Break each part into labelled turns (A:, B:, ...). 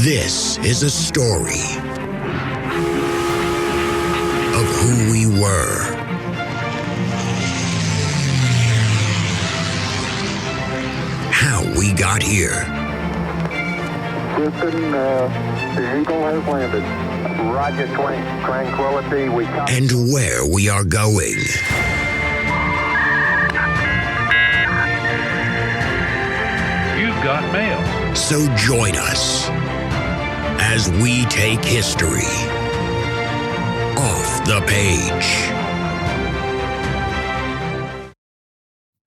A: This is a story of who we were, how we got here.
B: Houston, the Eagle has landed. Roger, tranquility.
A: And where we are going.
C: You've got mail.
A: So join us as we take history off the page.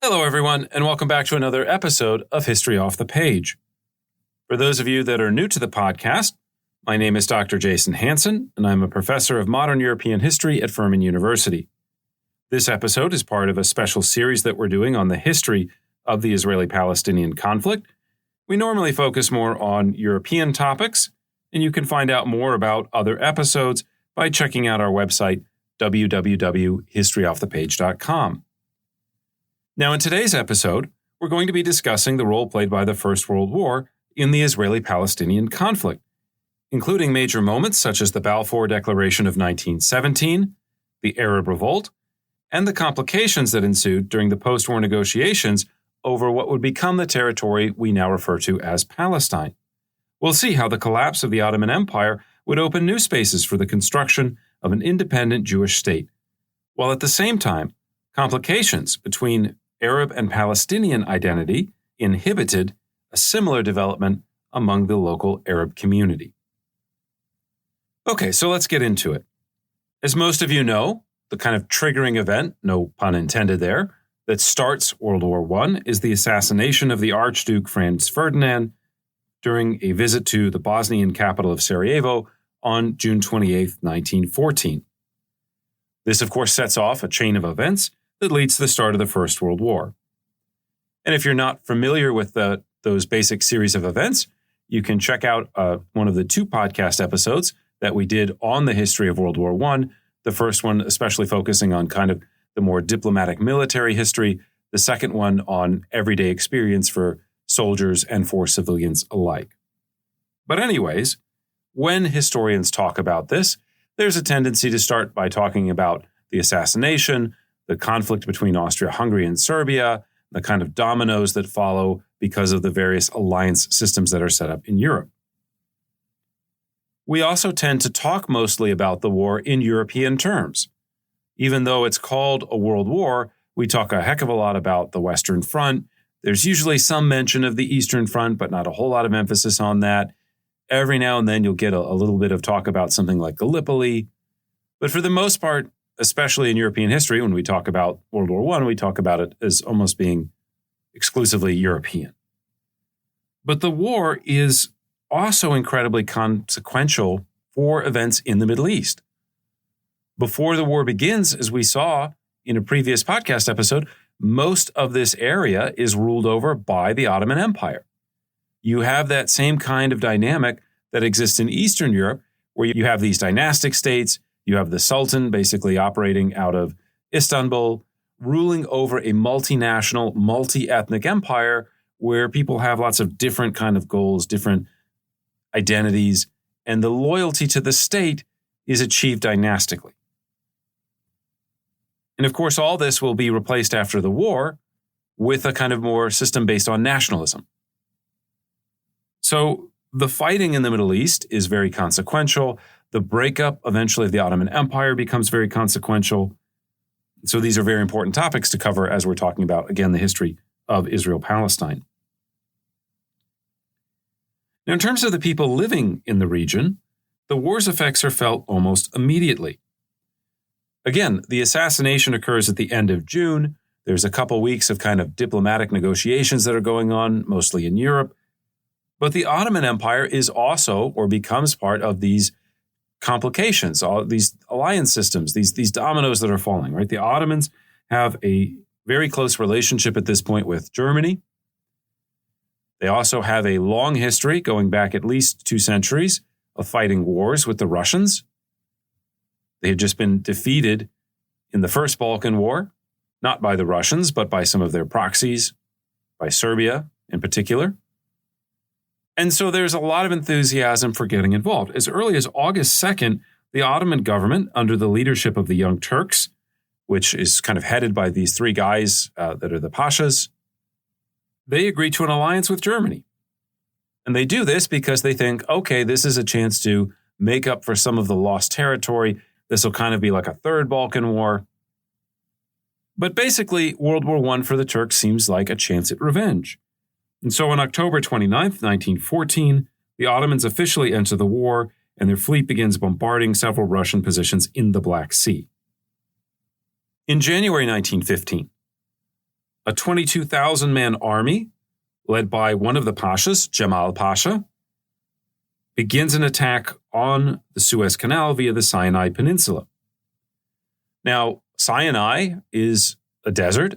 D: Hello, everyone, and welcome back to another episode of History Off the Page. For those of you that are new to the podcast, my name is Dr. Jason Hansen, and I'm a professor of modern European history at Furman University. This episode is part of a special series that we're doing on the history of the Israeli-Palestinian conflict. We normally focus more on European topics, and you can find out more about other episodes by checking out our website, www.historyoffthepage.com. Now, in today's episode, we're going to be discussing the role played by the First World War in the Israeli-Palestinian conflict, including major moments such as the Balfour Declaration of 1917, the Arab Revolt, and the complications that ensued during the post-war negotiations over what would become the territory we now refer to as Palestine. We'll see how the collapse of the Ottoman Empire would open new spaces for the construction of an independent Jewish state, while at the same time, complications between Arab and Palestinian identity inhibited a similar development among the local Arab community. Okay, so let's get into it. As most of you know, the kind of triggering event, no pun intended there, that starts World War I is the assassination of the Archduke Franz Ferdinand during a visit to the Bosnian capital of Sarajevo on June 28, 1914. This, of course, sets off a chain of events that leads to the start of the First World War. And if you're not familiar with those basic series of events, you can check out one of the two podcast episodes that we did on the history of World War I, the first one especially focusing on kind of the more diplomatic military history, the second one on everyday experience for soldiers and for civilians alike. But anyways, when historians talk about this, there's a tendency to start by talking about the assassination, the conflict between Austria-Hungary and Serbia, the kind of dominoes that follow because of the various alliance systems that are set up in Europe. We also tend to talk mostly about the war in European terms. Even though it's called a world war, we talk a heck of a lot about the Western Front. There's usually some mention of the Eastern Front, but not a whole lot of emphasis on that. Every now and then you'll get a little bit of talk about something like Gallipoli. But for the most part, especially in European history, when we talk about World War I, we talk about it as almost being exclusively European. But the war is also incredibly consequential for events in the Middle East. Before the war begins, as we saw in a previous podcast episode, most of this area is ruled over by the Ottoman Empire. You have that same kind of dynamic that exists in Eastern Europe, where you have these dynastic states, you have the Sultan basically operating out of Istanbul, ruling over a multinational, multi-ethnic empire where people have lots of different kind of goals, different identities, and the loyalty to the state is achieved dynastically. And of course, all this will be replaced after the war with a kind of more system based on nationalism. So the fighting in the Middle East is very consequential. The breakup eventually of the Ottoman Empire becomes very consequential. So these are very important topics to cover as we're talking about, again, the history of Israel-Palestine. Now, in terms of the people living in the region, the war's effects are felt almost immediately. Again, the assassination occurs at the end of June. There's a couple weeks of kind of diplomatic negotiations that are going on, mostly in Europe. But the Ottoman Empire is also, or becomes part of these complications, all these alliance systems, these dominoes that are falling, right? The Ottomans have a very close relationship at this point with Germany. They also have a long history, going back at least 2 centuries, of fighting wars with the Russians. They had just been defeated in the First Balkan War, not by the Russians, but by some of their proxies, by Serbia in particular. And so there's a lot of enthusiasm for getting involved. As early as August 2nd, the Ottoman government, under the leadership of the Young Turks, which is kind of headed by these three guys that are the Pashas, they agree to an alliance with Germany. And they do this because they think, okay, this is a chance to make up for some of the lost territory. This will kind of be like a third Balkan War. But basically, World War I for the Turks seems like a chance at revenge. And so on October 29th, 1914, the Ottomans officially enter the war, and their fleet begins bombarding several Russian positions in the Black Sea. In January 1915, a 22,000-man army, led by one of the Pashas, Jamaal Pasha, begins an attack on the Suez Canal via the Sinai Peninsula. Now, Sinai is a desert.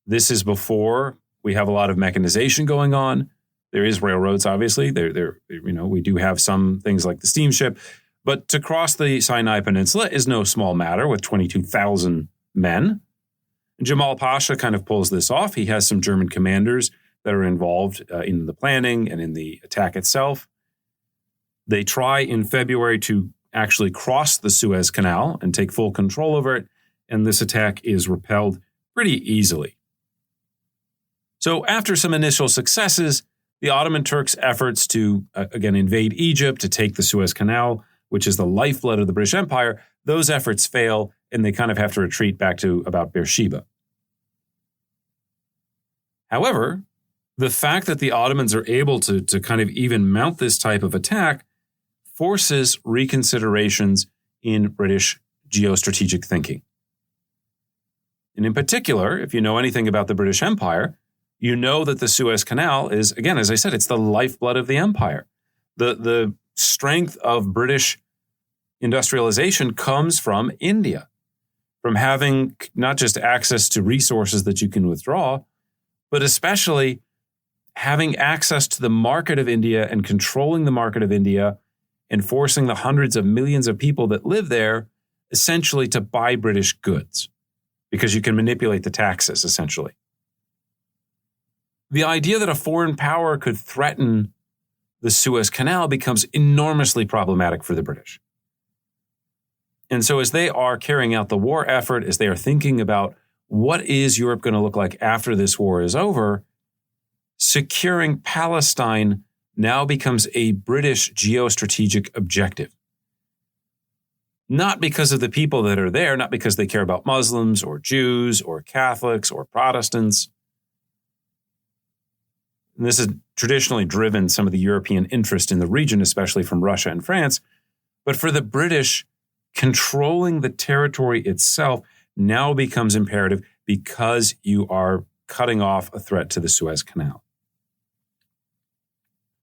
D: This is before we have a lot of mechanization going on. There is railroads, obviously. We do have some things like the steamship. But to cross the Sinai Peninsula is no small matter with 22,000 men. Jamaal Pasha kind of pulls this off. He has some German commanders that are involved in the planning and in the attack itself. They try in February to actually cross the Suez Canal and take full control over it, and this attack is repelled pretty easily. So after some initial successes, the Ottoman Turks' efforts to, again, invade Egypt, to take the Suez Canal, which is the lifeblood of the British Empire, those efforts fail, and they kind of have to retreat back to about Beersheba. However, the fact that the Ottomans are able to kind of even mount this type of attack forces reconsiderations in British geostrategic thinking. And in particular, if you know anything about the British Empire, you know that the Suez Canal is, again, as I said, it's the lifeblood of the empire. The strength of British industrialization comes from India, from having not just access to resources that you can withdraw, but especially having access to the market of India and controlling the market of India and forcing the hundreds of millions of people that live there essentially to buy British goods because you can manipulate the taxes, essentially. The idea that a foreign power could threaten the Suez Canal becomes enormously problematic for the British. And so as they are carrying out the war effort, as they are thinking about what is Europe going to look like after this war is over, securing Palestine now becomes a British geostrategic objective. Not because of the people that are there, not because they care about Muslims or Jews or Catholics or Protestants. And this has traditionally driven some of the European interest in the region, especially from Russia and France. But for the British, controlling the territory itself now becomes imperative because you are cutting off a threat to the Suez Canal.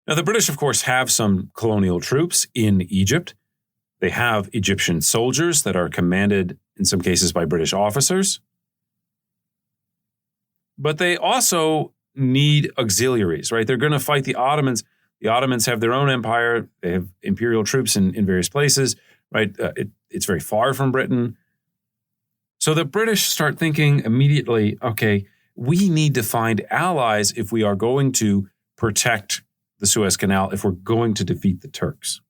D: Now, the British, of course, have some colonial troops in Egypt. They have Egyptian soldiers that are commanded, in some cases, by British officers. But they also need auxiliaries, right? They're going to fight the Ottomans. The Ottomans have their own empire. They have imperial troops in various places, right? It's very far from Britain. So the British start thinking immediately, okay, we need to find allies if we are going to protect the Suez Canal, if we're going to defeat the Turks.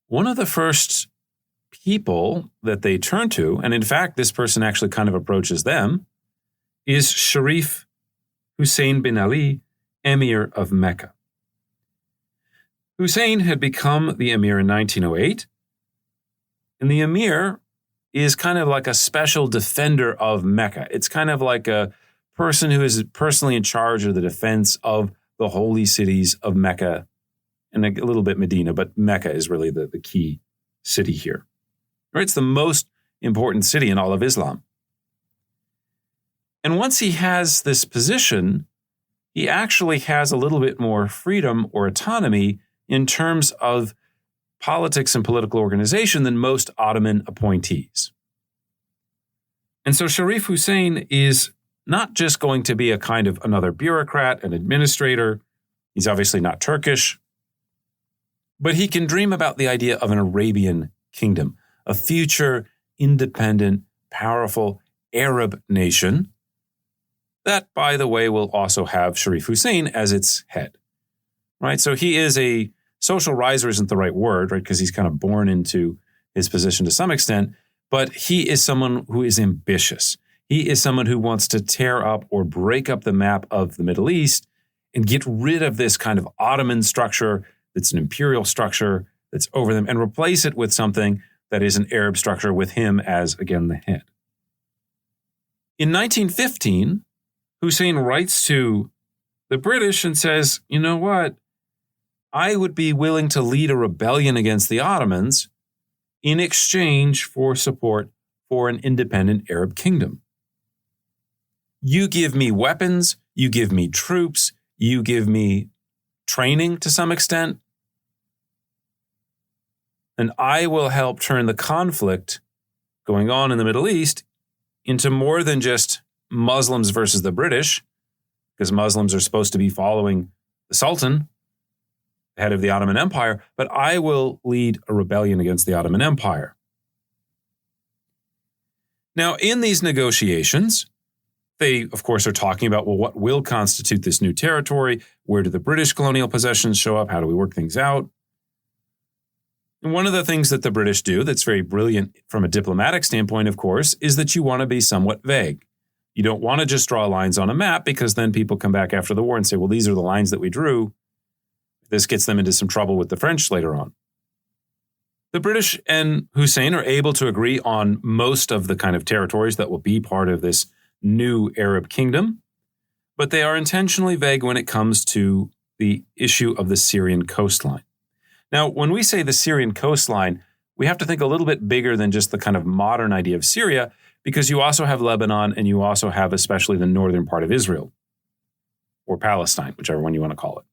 D: One of the first people that they turn to, and in fact, this person actually kind of approaches them, is Sharif Hussein bin Ali, Emir of Mecca. Hussein had become the Emir in 1908, and the Emir is kind of like a special defender of Mecca. It's kind of like a person who is personally in charge of the defense of the holy cities of Mecca and a little bit Medina, but Mecca is really the key city here. Right? It's the most important city in all of Islam. And once he has this position, he actually has a little bit more freedom or autonomy in terms of politics and political organization than most Ottoman appointees. And so Sharif Hussein is not just going to be a kind of another bureaucrat, an administrator. He's obviously not Turkish, but he can dream about the idea of an Arabian kingdom, a future, independent, powerful Arab nation that, by the way, will also have Sharif Hussein as its head. right? So he is a social riser isn't the right word, right? Because he's kind of born into his position to some extent, but he is someone who is ambitious. He is someone who wants to tear up or break up the map of the Middle East and get rid of this kind of Ottoman structure that's an imperial structure that's over them and replace it with something that is an Arab structure with him as, again, the head. In 1915, Hussein writes to the British and says, you know what? I would be willing to lead a rebellion against the Ottomans in exchange for support for an independent Arab kingdom. You give me weapons, you give me troops, you give me training to some extent, and I will help turn the conflict going on in the Middle East into more than just Muslims versus the British, because Muslims are supposed to be following the Sultan, the head of the Ottoman Empire, but I will lead a rebellion against the Ottoman Empire. Now, in these negotiations, they, of course, are talking about, well, what will constitute this new territory? Where do the British colonial possessions show up? How do we work things out? And one of the things that the British do that's very brilliant from a diplomatic standpoint, of course, is that you want to be somewhat vague. You don't want to just draw lines on a map because then people come back after the war and say, well, these are the lines that we drew. This gets them into some trouble with the French later on. The British and Hussein are able to agree on most of the kind of territories that will be part of this new Arab kingdom, but they are intentionally vague when it comes to the issue of the Syrian coastline. Now, when we say the Syrian coastline, we have to think a little bit bigger than just the kind of modern idea of Syria, because you also have Lebanon and you also have especially the northern part of Israel, or Palestine, whichever one you want to call it.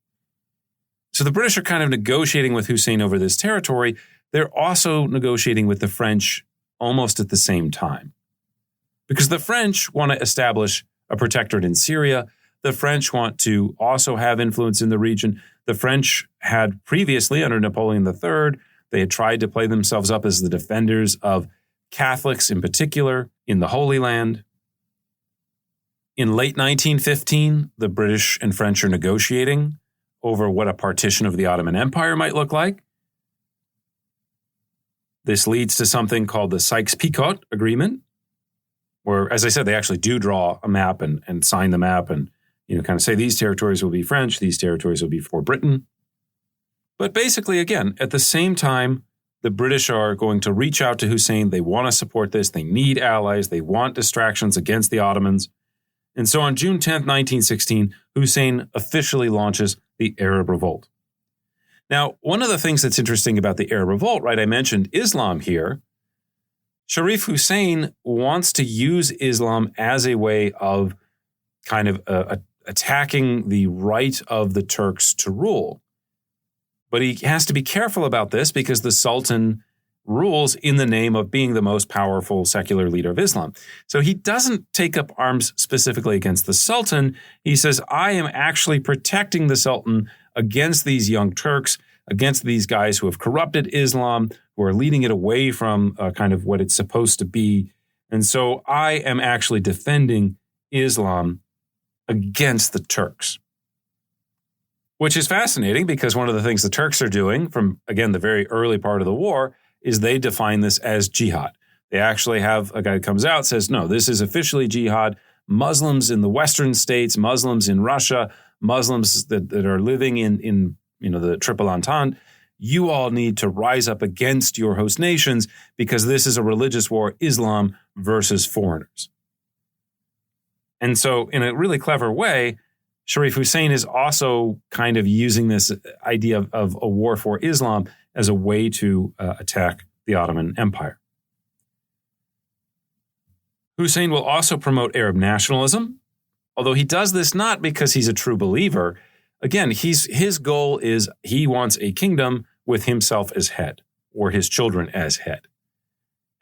D: So the British are kind of negotiating with Hussein over this territory. They're also negotiating with the French almost at the same time, because the French want to establish a protectorate in Syria. The French want to also have influence in the region. The French had previously, under Napoleon III, they had tried to play themselves up as the defenders of Catholics in particular in the Holy Land. In late 1915, the British and French are negotiating over what a partition of the Ottoman Empire might look like. This leads to something called the Sykes-Picot Agreement, where, as I said, they actually do draw a map and sign the map and kind of say these territories will be French, these territories will be for Britain. But basically, again, at the same time, the British are going to reach out to Hussein. They want to support this. They need allies. They want distractions against the Ottomans. And so on June 10th, 1916, Hussein officially launches the Arab Revolt. Now, one of the things that's interesting about the Arab Revolt, right, I mentioned Islam here. Sharif Hussein wants to use Islam as a way of kind of attacking the right of the Turks to rule. But he has to be careful about this because the Sultan rules in the name of being the most powerful secular leader of Islam. So he doesn't take up arms specifically against the Sultan. He says, I am actually protecting the Sultan against these young Turks, against these guys who have corrupted Islam, who are leading it away from kind of what it's supposed to be. And so I am actually defending Islam against the Turks. Which is fascinating because one of the things the Turks are doing from, again, the very early part of the war is they define this as jihad. They actually have a guy who comes out, says, no, this is officially jihad. Muslims in the Western states, Muslims in Russia, Muslims that are living in the Triple Entente, you all need to rise up against your host nations because this is a religious war, Islam versus foreigners. And so in a really clever way, Sharif Hussein is also kind of using this idea of a war for Islam as a way to attack the Ottoman Empire. Hussein will also promote Arab nationalism, although he does this not because he's a true believer. Again, his goal is he wants a kingdom with himself as head, or his children as head.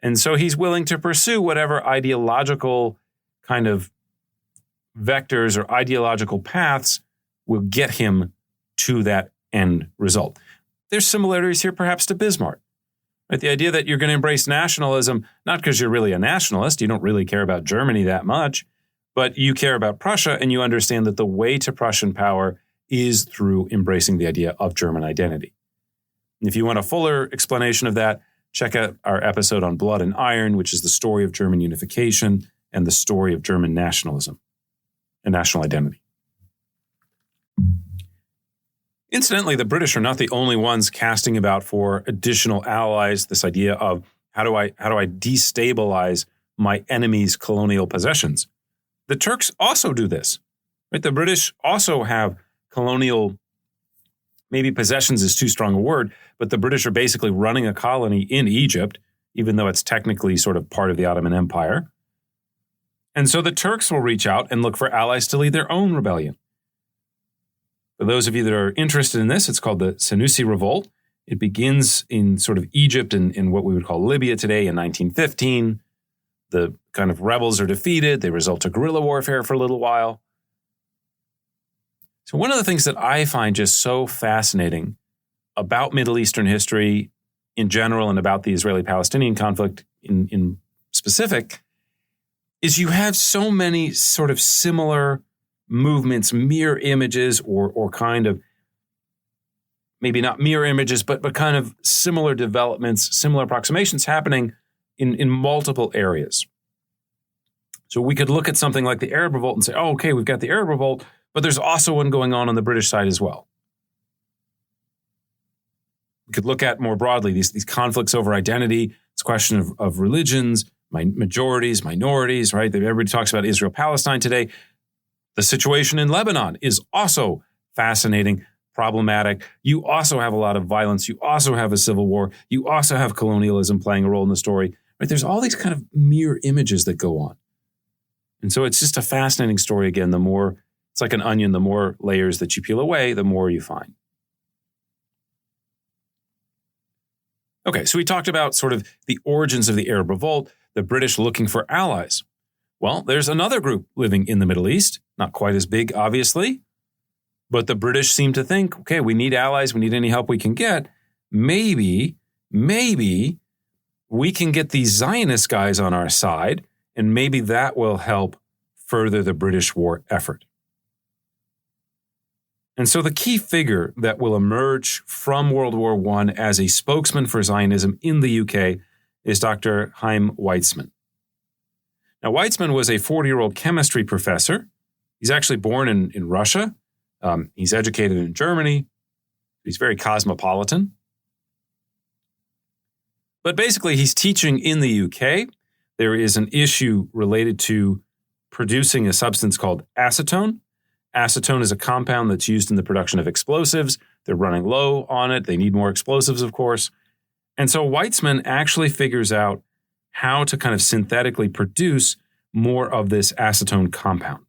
D: And so he's willing to pursue whatever ideological kind of vectors or ideological paths will get him to that end result. There's similarities here perhaps to Bismarck. Right? The idea that you're going to embrace nationalism, not because you're really a nationalist, you don't really care about Germany that much, but you care about Prussia and you understand that the way to Prussian power is through embracing the idea of German identity. If you want a fuller explanation of that, check out our episode on Blood and Iron, which is the story of German unification and the story of German nationalism and national identity. Incidentally, the British are not the only ones casting about for additional allies, this idea of how do I destabilize my enemy's colonial possessions. The Turks also do this. Right? The British also have colonial, maybe possessions is too strong a word, but the British are basically running a colony in Egypt, even though it's technically sort of part of the Ottoman Empire. And so the Turks will reach out and look for allies to lead their own rebellion. For those of you that are interested in this, it's called the Senussi Revolt. It begins in sort of Egypt and in what we would call Libya today in 1915. The kind of rebels are defeated. They result to guerrilla warfare for a little while. So one of the things that I find just so fascinating about Middle Eastern history in general and about the Israeli-Palestinian conflict in specific is you have so many sort of similar movements, mirror images, or kind of, maybe not mirror images, but kind of similar developments, similar approximations happening in multiple areas. So we could look at something like the Arab Revolt and say, oh, okay, we've got the Arab Revolt, but there's also one going on the British side as well. We could look at more broadly these conflicts over identity. It's a question of religions, majorities, minorities, right? Everybody talks about Israel-Palestine today. The situation in Lebanon is also fascinating, problematic. You also have a lot of violence. You also have a civil war. You also have colonialism playing a role in the story. Right? There's all these kind of mirror images that go on. And so it's just a fascinating story. Again, the more, it's like an onion, the more layers that you peel away, the more you find. Okay, so we talked about sort of the origins of the Arab Revolt, the British looking for allies. Well, there's another group living in the Middle East, not quite as big, obviously, but the British seem to think, okay, we need allies, we need any help we can get. Maybe we can get these Zionist guys on our side, and maybe that will help further the British war effort. And so the key figure that will emerge from World War I as a spokesman for Zionism in the UK is Dr. Chaim Weizmann. Now, Weizmann was a 40-year-old chemistry professor. He's actually born in Russia. He's educated in Germany. He's very cosmopolitan. But basically, he's teaching in the UK. There is an issue related to producing a substance called acetone. Acetone is a compound that's used in the production of explosives. They're running low on it. They need more explosives, of course. And so Weizmann actually figures out how to kind of synthetically produce more of this acetone compound.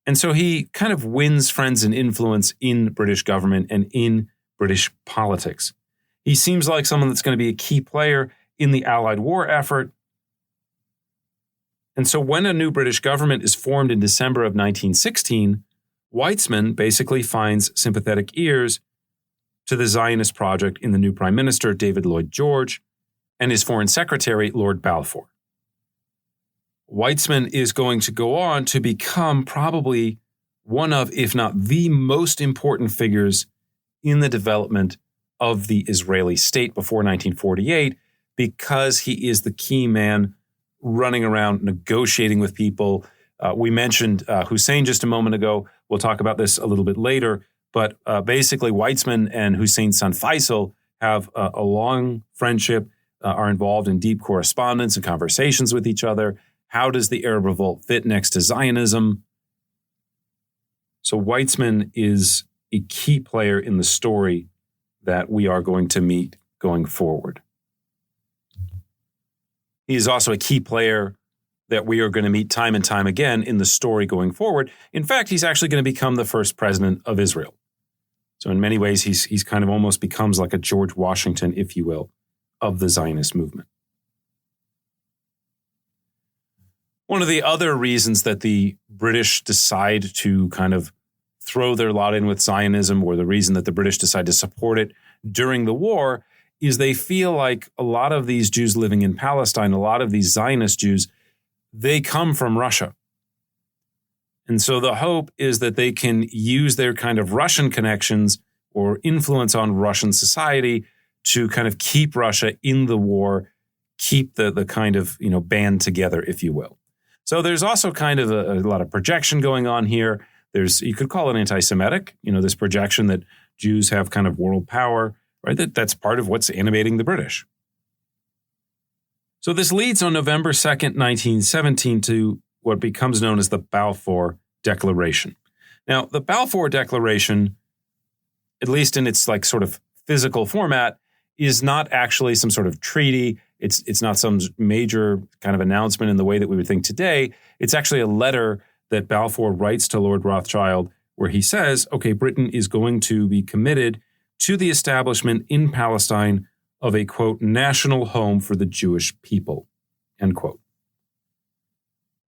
D: And so he kind of wins friends and influence in British government and in British politics. He seems like someone that's going to be a key player in the Allied war effort. And so when a new British government is formed in December of 1916, Weizmann basically finds sympathetic ears to the Zionist project in the new Prime Minister, David Lloyd George, and his Foreign Secretary, Lord Balfour. Weizmann is going to go on to become probably one of, if not the most important figures in the development of the Israeli state before 1948, because he is the key man running around negotiating with people. We mentioned Hussein just a moment ago. We'll talk about this a little bit later. But basically, Weizmann and Hussein's son Faisal have a long friendship, are involved in deep correspondence and conversations with each other. How does the Arab Revolt fit next to Zionism? So Weizmann is a key player in the story that we are going to meet going forward. He is also a key player that we are going to meet time and time again in the story going forward. In fact, he's actually going to become the first president of Israel. So in many ways, he's kind of almost becomes like a George Washington, if you will, of the Zionist movement. One of the other reasons that the British decide to kind of throw their lot in with Zionism, or the reason that the British decide to support it during the war, is they feel like a lot of these Jews living in Palestine, a lot of these Zionist Jews, they come from Russia. And so the hope is that they can use their kind of Russian connections or influence on Russian society to kind of keep Russia in the war, keep the kind of, band together, if you will. So there's also kind of a lot of projection going on here. You could call it anti-Semitic, this projection that Jews have kind of world power, right? That's part of what's animating the British. So this leads on November 2nd, 1917 to what becomes known as the Balfour Declaration. Now, the Balfour Declaration, at least in its sort of physical format, is not actually some sort of treaty. It's not some major kind of announcement in the way that we would think today. It's actually a letter that Balfour writes to Lord Rothschild where he says, okay, Britain is going to be committed to the establishment in Palestine of a, quote, national home for the Jewish people, end quote.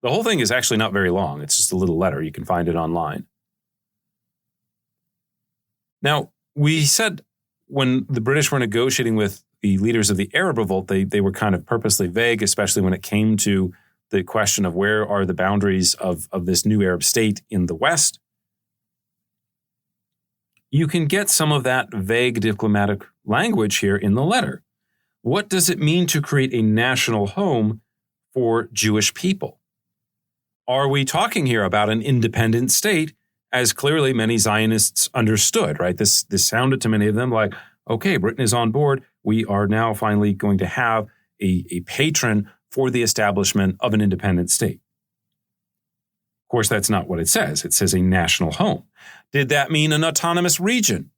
D: The whole thing is actually not very long. It's just a little letter. You can find it online. Now, we said when the British were negotiating with the leaders of the Arab Revolt, they were kind of purposely vague, especially when it came to the question of where are the boundaries of this new Arab state in the West. You can get some of that vague diplomatic language here in the letter. What does it mean to create a national home for Jewish people? Are we talking here about an independent state, as clearly many Zionists understood, right? This sounded to many of them like, okay, Britain is on board. We are now finally going to have a patron for the establishment of an independent state. Of course, that's not what it says. It says a national home. Did that mean an autonomous region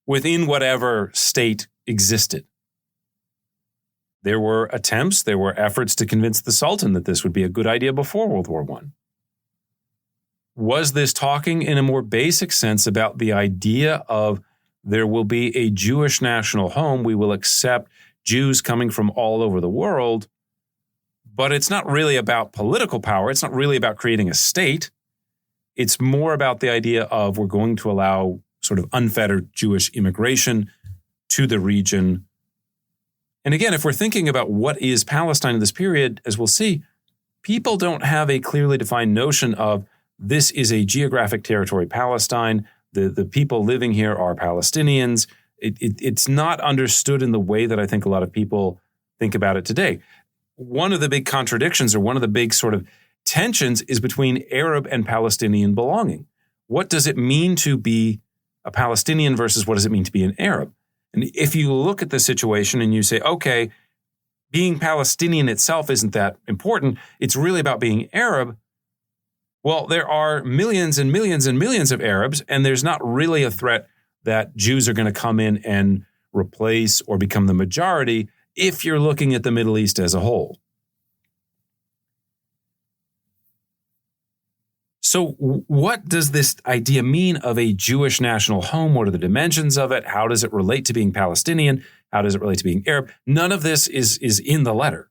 D: within whatever state existed? There were attempts, there were efforts to convince the Sultan that this would be a good idea before World War I. Was this talking in a more basic sense about the idea of there will be a Jewish national home, we will accept Jews coming from all over the world, but it's not really about political power, it's not really about creating a state, it's more about the idea of we're going to allow sort of unfettered Jewish immigration to the region. And again, if we're thinking about what is Palestine in this period, as we'll see, people don't have a clearly defined notion of this is a geographic territory, Palestine. The people living here are Palestinians. It's not understood in the way that I think a lot of people think about it today. One of the big contradictions or one of the big sort of tensions is between Arab and Palestinian belonging. What does it mean to be a Palestinian versus what does it mean to be an Arab? And if you look at the situation and you say, okay, being Palestinian itself isn't that important, it's really about being Arab. Well, there are millions and millions and millions of Arabs, and there's not really a threat that Jews are going to come in and replace or become the majority if you're looking at the Middle East as a whole. So what does this idea mean of a Jewish national home? What are the dimensions of it? How does it relate to being Palestinian? How does it relate to being Arab? None of this is in the letter.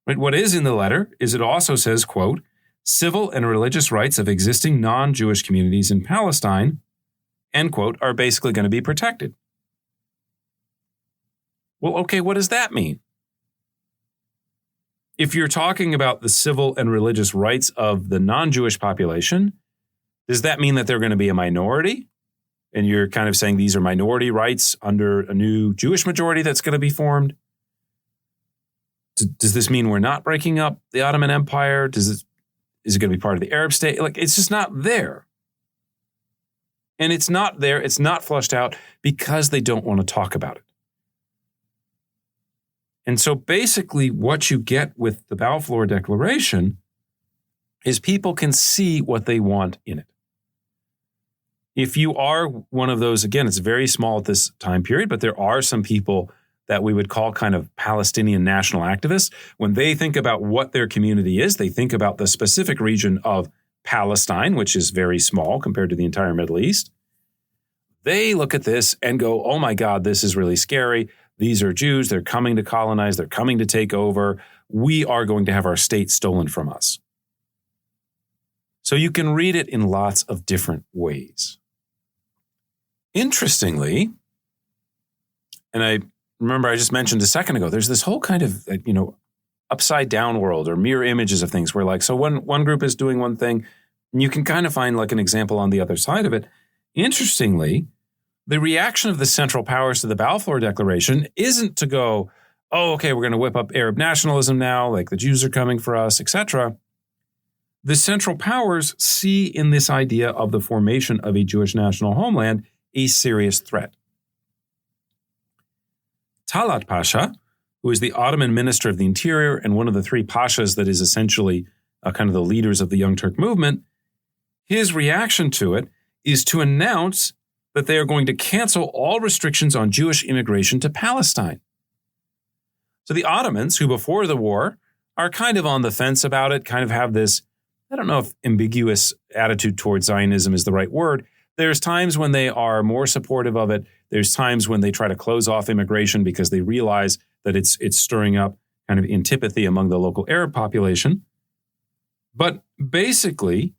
D: Right? What is in the letter is it also says, quote, civil and religious rights of existing non-Jewish communities in Palestine, end quote, are basically going to be protected. Well, okay, what does that mean? If you're talking about the civil and religious rights of the non-Jewish population, does that mean that they're going to be a minority? And you're kind of saying these are minority rights under a new Jewish majority that's going to be formed? Does this mean we're not breaking up the Ottoman Empire? Is it going to be part of the Arab state? It's just not there. And it's not there, it's not flushed out because they don't want to talk about it. And so basically what you get with the Balfour Declaration is people can see what they want in it. If you are one of those, again, it's very small at this time period, but there are some people that we would call kind of Palestinian national activists. When they think about what their community is, they think about the specific region of Palestine, which is very small compared to the entire Middle East. They look at this and go, oh my God, this is really scary. These are Jews. They're coming to colonize. They're coming to take over. We are going to have our state stolen from us. So you can read it in lots of different ways. Interestingly, and I remember I just mentioned a second ago, there's this whole kind of, upside down world or mirror images of things where so one group is doing one thing, And you can kind of find like an example on the other side of it. Interestingly, the reaction of the Central Powers to the Balfour Declaration isn't to go, oh, okay, we're going to whip up Arab nationalism now, like the Jews are coming for us, etc. The Central Powers see in this idea of the formation of a Jewish national homeland a serious threat. Talat Pasha, who is the Ottoman Minister of the Interior and one of the three pashas that is essentially kind of the leaders of the Young Turk movement, his reaction to it is to announce that they are going to cancel all restrictions on Jewish immigration to Palestine. So the Ottomans, who before the war are kind of on the fence about it, kind of have this, I don't know if ambiguous attitude towards Zionism is the right word. There's times when they are more supportive of it. There's times when they try to close off immigration because they realize that it's stirring up kind of antipathy among the local Arab population. But basically,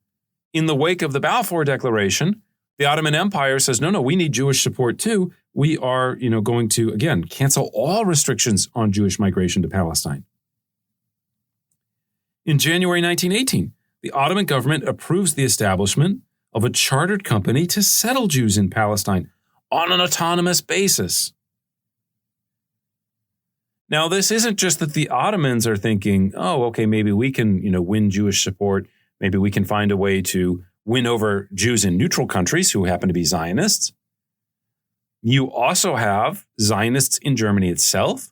D: in the wake of the Balfour Declaration, the Ottoman Empire says, no, we need Jewish support too. We are, going to, again, cancel all restrictions on Jewish migration to Palestine. In January 1918, the Ottoman government approves the establishment of a chartered company to settle Jews in Palestine on an autonomous basis. Now, this isn't just that the Ottomans are thinking, oh, okay, maybe we can, win Jewish support. Maybe we can find a way to win over Jews in neutral countries who happen to be Zionists. You also have Zionists in Germany itself.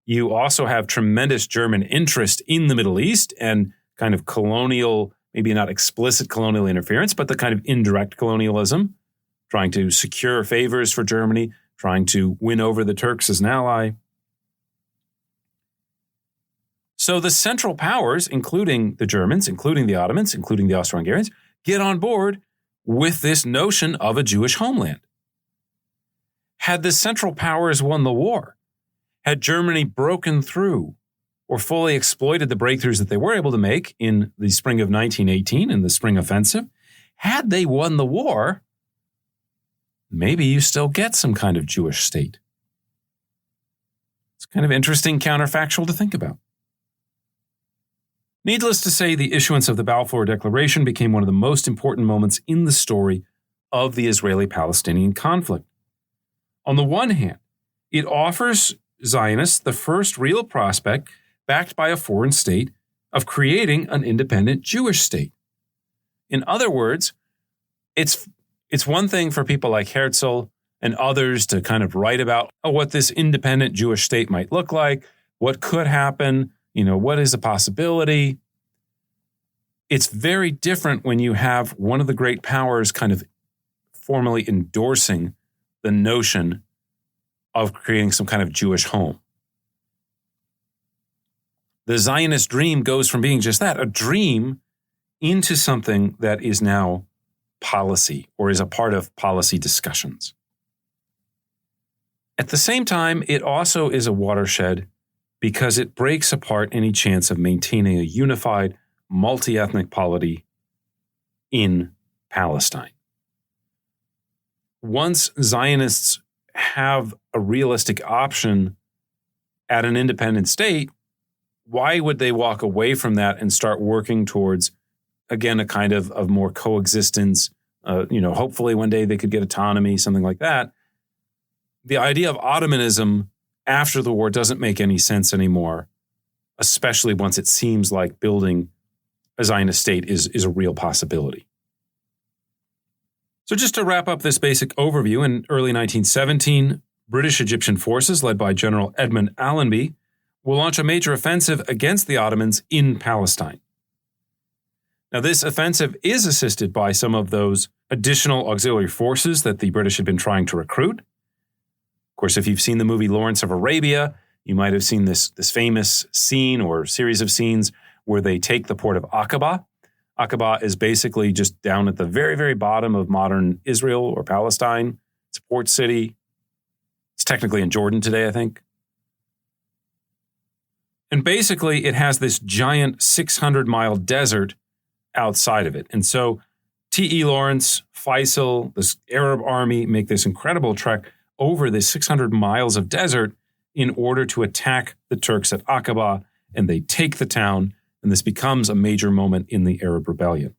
D: You also have tremendous German interest in the Middle East and kind of colonial, maybe not explicit colonial interference, but the kind of indirect colonialism, trying to secure favors for Germany, trying to win over the Turks as an ally. So the Central Powers, including the Germans, including the Ottomans, including the Austro-Hungarians, get on board with this notion of a Jewish homeland. Had the Central Powers won the war, had Germany broken through or fully exploited the breakthroughs that they were able to make in the spring of 1918, in the spring offensive, had they won the war, maybe you still get some kind of Jewish state. It's kind of interesting counterfactual to think about. Needless to say, the issuance of the Balfour Declaration became one of the most important moments in the story of the Israeli-Palestinian conflict. On the one hand, it offers Zionists the first real prospect, backed by a foreign state, of creating an independent Jewish state. In other words, it's one thing for people like Herzl and others to kind of write about what this independent Jewish state might look like, what could happen, what is a possibility. It's very different when you have one of the great powers kind of formally endorsing the notion of creating some kind of Jewish home. The Zionist dream goes from being just that, a dream, into something that is now policy or is a part of policy discussions. At the same time, it also is a watershed because it breaks apart any chance of maintaining a unified, multi-ethnic polity in Palestine. Once Zionists have a realistic option at an independent state, why would they walk away from that and start working towards, again, a kind of more coexistence? Hopefully one day they could get autonomy, something like that. The idea of Ottomanism after the war doesn't make any sense anymore, especially once it seems like building a Zionist state is a real possibility. So just to wrap up this basic overview, in early 1917, British-Egyptian forces led by General Edmund Allenby will launch a major offensive against the Ottomans in Palestine. Now, this offensive is assisted by some of those additional auxiliary forces that the British had been trying to recruit. Of course, if you've seen the movie Lawrence of Arabia, you might have seen this famous scene or series of scenes where they take the port of Aqaba. Aqaba is basically just down at the very, very bottom of modern Israel or Palestine. It's a port city. It's technically in Jordan today, I think. And basically, it has this giant 600-mile desert outside of it. And so T.E. Lawrence, Faisal, this Arab army make this incredible trek over this 600 miles of desert in order to attack the Turks at Aqaba, and they take the town, and this becomes a major moment in the Arab Rebellion.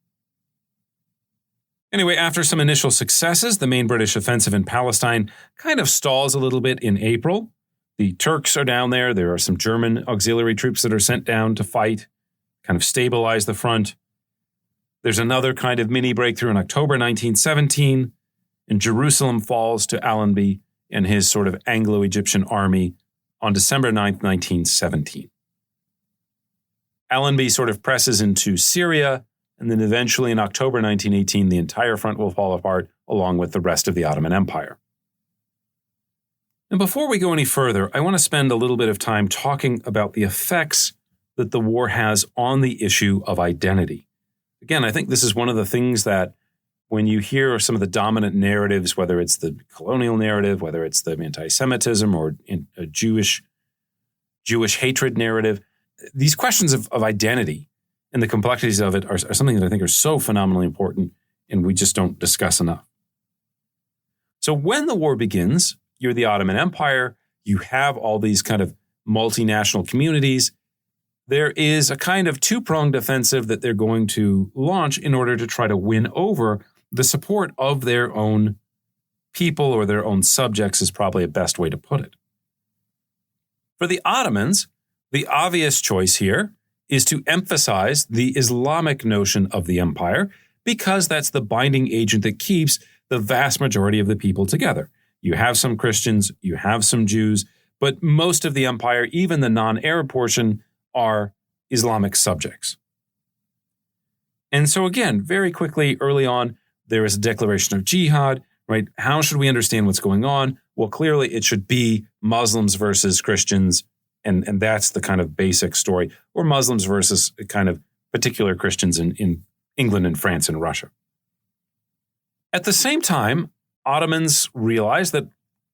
D: Anyway, after some initial successes, the main British offensive in Palestine kind of stalls a little bit in April. The Turks are down there. There are some German auxiliary troops that are sent down to fight, kind of stabilize the front. There's another kind of mini breakthrough in October 1917, and Jerusalem falls to Allenby and his sort of Anglo-Egyptian army on December 9th, 1917. Allenby sort of presses into Syria, and then eventually in October 1918, the entire front will fall apart along with the rest of the Ottoman Empire. And before we go any further, I want to spend a little bit of time talking about the effects that the war has on the issue of identity. Again, I think this is one of the things that when you hear some of the dominant narratives, whether it's the colonial narrative, whether it's the anti-Semitism or a Jewish hatred narrative, these questions of identity and the complexities of it are something that I think are so phenomenally important and we just don't discuss enough. So when the war begins, you're the Ottoman Empire, you have all these kind of multinational communities. There is a kind of two-pronged offensive that they're going to launch in order to try to win over the support of their own people or their own subjects is probably a best way to put it. For the Ottomans, the obvious choice here is to emphasize the Islamic notion of the empire because that's the binding agent that keeps the vast majority of the people together. You have some Christians, you have some Jews, but most of the empire, even the non-Arab portion, are Islamic subjects. And so again, very quickly, early on, there is a declaration of jihad, right? How should we understand what's going on? Well, clearly it should be Muslims versus Christians, and that's the kind of basic story, or Muslims versus kind of particular Christians in England and France and Russia. At the same time, Ottomans realize that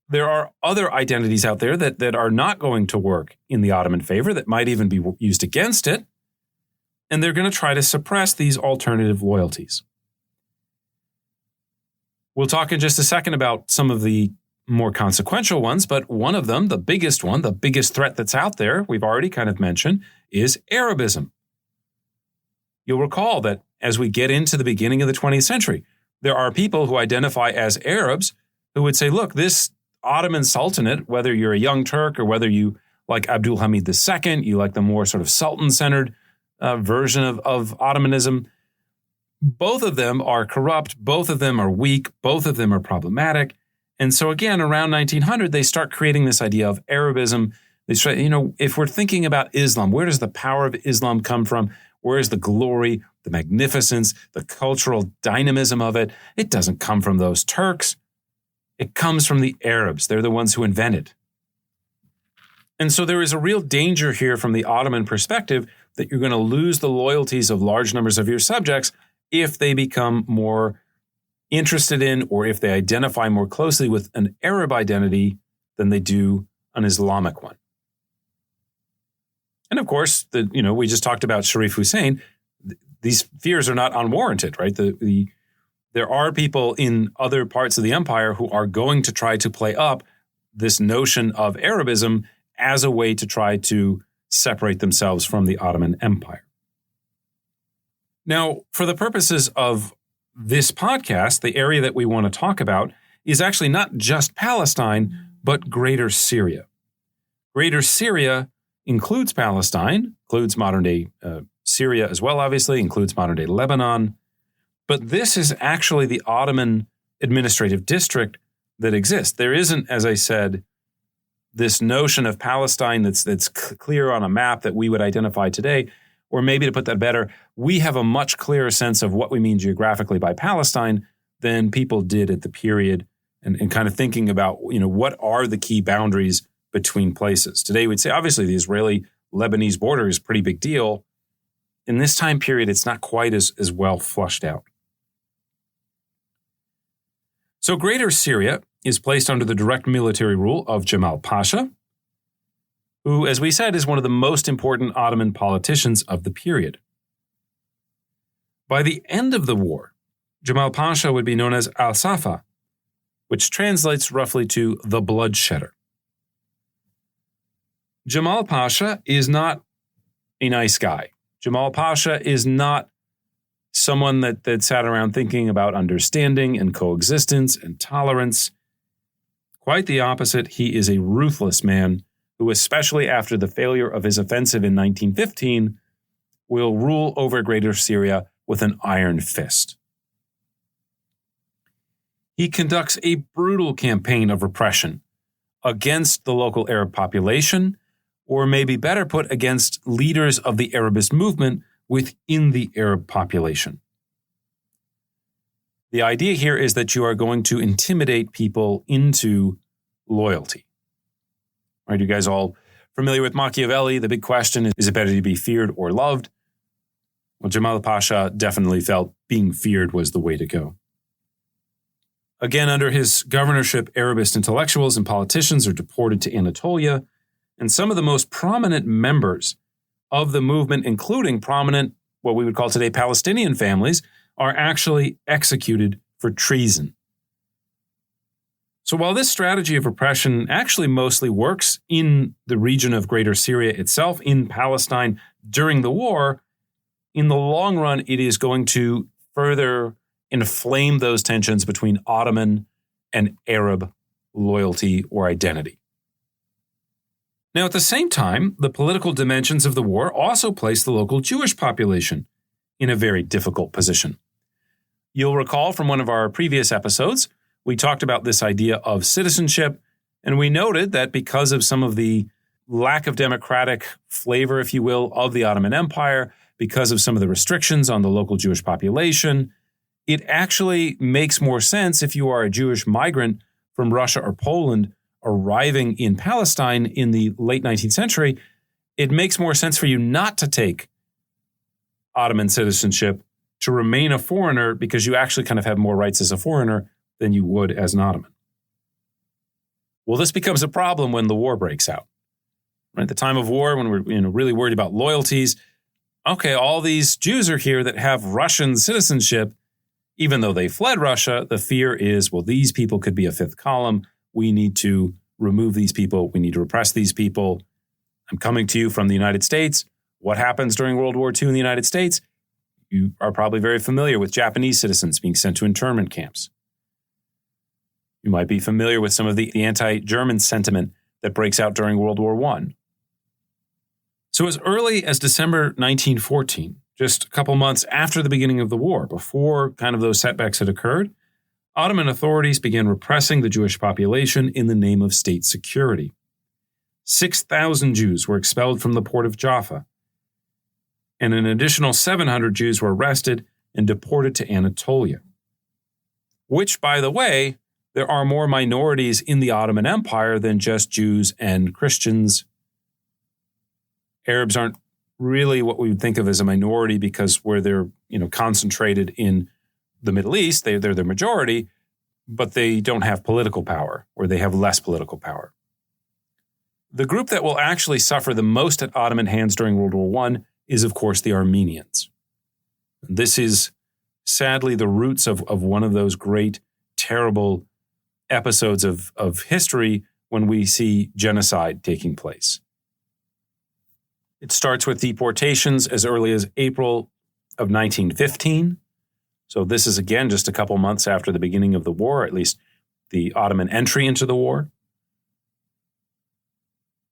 D: there are other identities out there that are not going to work in the Ottoman favor, that might even be used against it, and they're going to try to suppress these alternative loyalties. We'll talk in just a second about some of the more consequential ones, but one of them, the biggest one, the biggest threat that's out there, we've already kind of mentioned, is Arabism. You'll recall that as we get into the beginning of the 20th century, there are people who identify as Arabs who would say, look, this Ottoman Sultanate, whether you're a young Turk or whether you like Abdul Hamid II, you like the more sort of Sultan-centered version of Ottomanism, both of them are corrupt, both of them are weak, both of them are problematic. And so again, around 1900, they start creating this idea of Arabism. They start, if we're thinking about Islam, where does the power of Islam come from? Where is the glory, the magnificence, the cultural dynamism of it? It doesn't come from those Turks. It comes from the Arabs. They're the ones who invented it. And so there is a real danger here from the Ottoman perspective that you're going to lose the loyalties of large numbers of your subjects if they become more interested in or if they identify more closely with an Arab identity than they do an Islamic one. And of course, we just talked about Sharif Hussein. These fears are not unwarranted, right? There are people in other parts of the empire who are going to try to play up this notion of Arabism as a way to try to separate themselves from the Ottoman Empire. Now, for the purposes of this podcast, the area that we want to talk about is actually not just Palestine, but Greater Syria. Greater Syria includes Palestine, includes modern-day Syria as well, obviously, includes modern-day Lebanon. But this is actually the Ottoman administrative district that exists. There isn't, as I said, this notion of Palestine that's clear on a map that we would identify today. Or maybe to put that better, we have a much clearer sense of what we mean geographically by Palestine than people did at the period and kind of thinking about, what are the key boundaries between places. Today we'd say, obviously, the Israeli-Lebanese border is a pretty big deal. In this time period, it's not quite as well flushed out. So Greater Syria is placed under the direct military rule of Jamaal Pasha, who, as we said, is one of the most important Ottoman politicians of the period. By the end of the war, Jamaal Pasha would be known as Al-Safa, which translates roughly to the bloodshedder. Jamaal Pasha is not a nice guy. Jamaal Pasha is not someone that sat around thinking about understanding and coexistence and tolerance. Quite the opposite. He is a ruthless man who, especially after the failure of his offensive in 1915, will rule over Greater Syria with an iron fist. He conducts a brutal campaign of repression against the local Arab population, or maybe better put, against leaders of the Arabist movement within the Arab population. The idea here is that you are going to intimidate people into loyalty. Are you guys all familiar with Machiavelli? The big question is it better to be feared or loved? Well, Jamaal Pasha definitely felt being feared was the way to go. Again, under his governorship, Arabist intellectuals and politicians are deported to Anatolia, and some of the most prominent members of the movement, including prominent, what we would call today Palestinian families, are actually executed for treason. So while this strategy of repression actually mostly works in the region of Greater Syria itself, in Palestine during the war, in the long run, it is going to further inflame those tensions between Ottoman and Arab loyalty or identity. Now, at the same time, the political dimensions of the war also place the local Jewish population in a very difficult position. You'll recall from one of our previous episodes, we talked about this idea of citizenship, and we noted that because of some of the lack of democratic flavor, if you will, of the Ottoman Empire, because of some of the restrictions on the local Jewish population, it actually makes more sense if you are a Jewish migrant from Russia or Poland arriving in Palestine in the late 19th century, it makes more sense for you not to take Ottoman citizenship, to remain a foreigner, because you actually kind of have more rights as a foreigner than you would as an Ottoman. Well, this becomes a problem when the war breaks out. At the time of war, when we're really worried about loyalties, okay, all these Jews are here that have Russian citizenship. Even though they fled Russia, the fear is, well, these people could be a fifth column. We need to remove these people. We need to repress these people. I'm coming to you from the United States. What happens during World War II in the United States? You are probably very familiar with Japanese citizens being sent to internment camps. You might be familiar with some of the anti-German sentiment that breaks out during World War I. So as early as December 1914, just a couple months after the beginning of the war, before kind of those setbacks had occurred, Ottoman authorities began repressing the Jewish population in the name of state security. 6,000 Jews were expelled from the port of Jaffa, and an additional 700 Jews were arrested and deported to Anatolia, which, by the way, there are more minorities in the Ottoman Empire than just Jews and Christians. Arabs aren't really what we would think of as a minority because where they're concentrated in the Middle East, they're the majority, but they don't have political power, or they have less political power. The group that will actually suffer the most at Ottoman hands during World War I is, of course, the Armenians. This is sadly the roots of one of those great, terrible episodes of history when we see genocide taking place. It starts with deportations as early as April of 1915. So this is, again, just a couple months after the beginning of the war, at least the Ottoman entry into the war.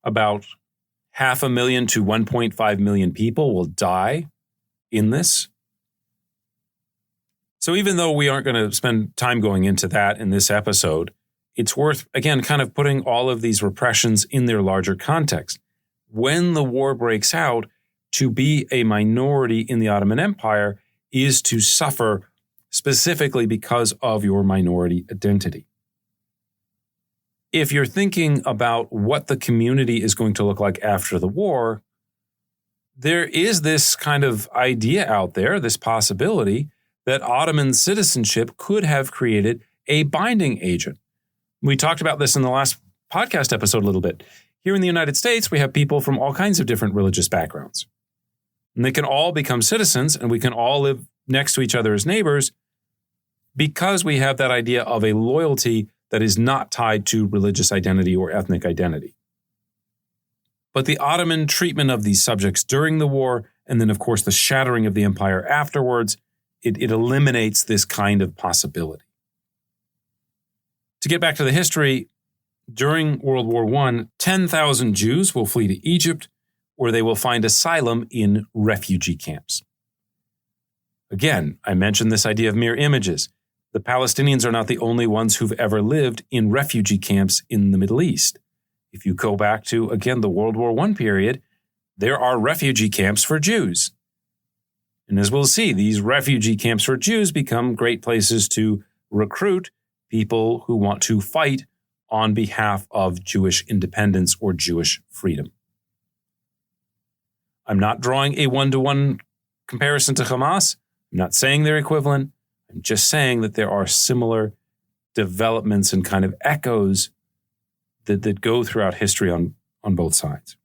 D: About 500,000 to 1.5 million people will die in this. So even though we aren't going to spend time going into that in this episode, it's worth, again, kind of putting all of these repressions in their larger context. When the war breaks out, to be a minority in the Ottoman Empire is to suffer specifically because of your minority identity. If you're thinking about what the community is going to look like after the war, there is this kind of idea out there, this possibility that Ottoman citizenship could have created a binding agent. We talked about this in the last podcast episode a little bit. Here in the United States, we have people from all kinds of different religious backgrounds. And they can all become citizens, and we can all live next to each other as neighbors because we have that idea of a loyalty that is not tied to religious identity or ethnic identity. But the Ottoman treatment of these subjects during the war, and then, of course, the shattering of the empire afterwards, it eliminates this kind of possibility. To get back to the history, during World War I, 10,000 Jews will flee to Egypt, where they will find asylum in refugee camps. Again, I mentioned this idea of mere images. The Palestinians are not the only ones who've ever lived in refugee camps in the Middle East. If you go back to, again, the World War I period, there are refugee camps for Jews. And as we'll see, these refugee camps for Jews become great places to recruit people who want to fight on behalf of Jewish independence or Jewish freedom. I'm not drawing a one-to-one comparison to Hamas. I'm not saying they're equivalent. I'm just saying that there are similar developments and kind of echoes that go throughout history on both sides.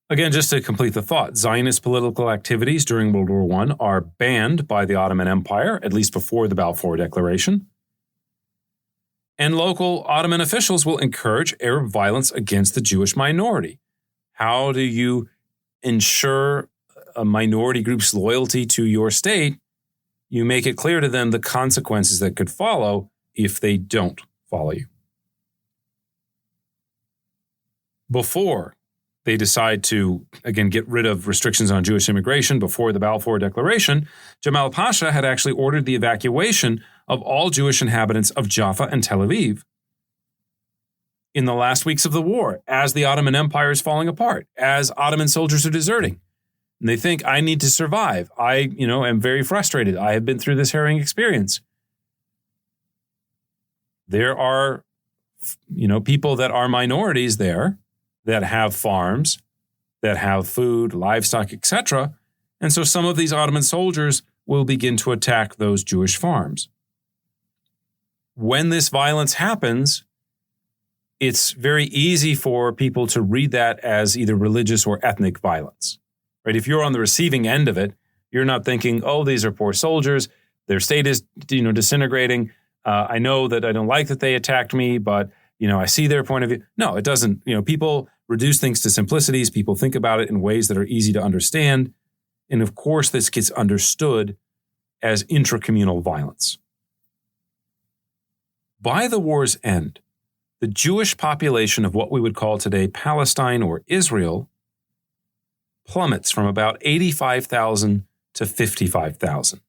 D: Again, just to complete the thought, Zionist political activities during World War I are banned by the Ottoman Empire, at least before the Balfour Declaration. And local Ottoman officials will encourage Arab violence against the Jewish minority. How do you ensure a minority group's loyalty to your state? You make it clear to them the consequences that could follow if they don't follow you. Before they decide to, again, get rid of restrictions on Jewish immigration before the Balfour Declaration, Jamaal Pasha had actually ordered the evacuation of all Jewish inhabitants of Jaffa and Tel Aviv. In the last weeks of the war, as the Ottoman Empire is falling apart, as Ottoman soldiers are deserting, and they think, I need to survive. I, am very frustrated. I have been through this harrowing experience. There are, people that are minorities there that have farms, that have food, livestock, etc. And so some of these Ottoman soldiers will begin to attack those Jewish farms. When this violence happens, it's very easy for people to read that as either religious or ethnic violence. Right? If you're on the receiving end of it, you're not thinking, oh, these are poor soldiers. Their state is, disintegrating. I know that I don't like that they attacked me, but, I see their point of view. No, it doesn't. People reduce things to simplicities. People think about it in ways that are easy to understand. And of course, this gets understood as intracommunal violence. By the war's end, the Jewish population of what we would call today Palestine or Israel plummets from about 85,000 to 55,000.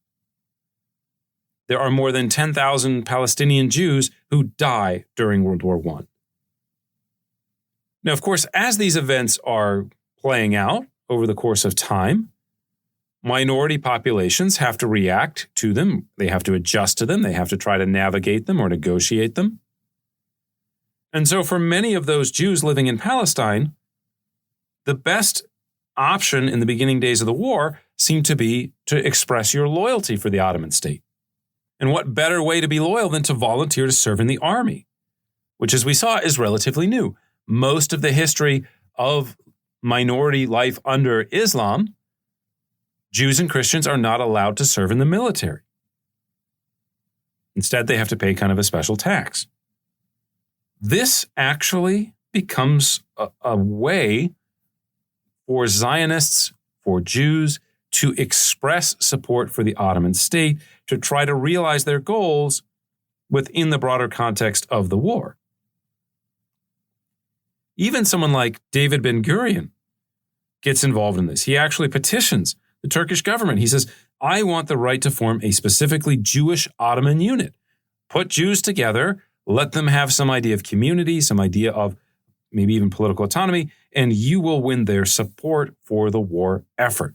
D: There are more than 10,000 Palestinian Jews who die during World War I. Now, of course, as these events are playing out over the course of time, minority populations have to react to them. They have to adjust to them. They have to try to navigate them or negotiate them. And so for many of those Jews living in Palestine, the best option in the beginning days of the war seemed to be to express your loyalty for the Ottoman state. And what better way to be loyal than to volunteer to serve in the army, which, as we saw, is relatively new. Most of the history of minority life under Islam, Jews and Christians are not allowed to serve in the military. Instead, they have to pay kind of a special tax. This actually becomes a way for Zionists, for Jews, to express support for the Ottoman state, to try to realize their goals within the broader context of the war. Even someone like David Ben-Gurion gets involved in this. He actually petitions the Turkish government. He says, I want the right to form a specifically Jewish Ottoman unit. Put Jews together, let them have some idea of community, some idea of maybe even political autonomy, and you will win their support for the war effort.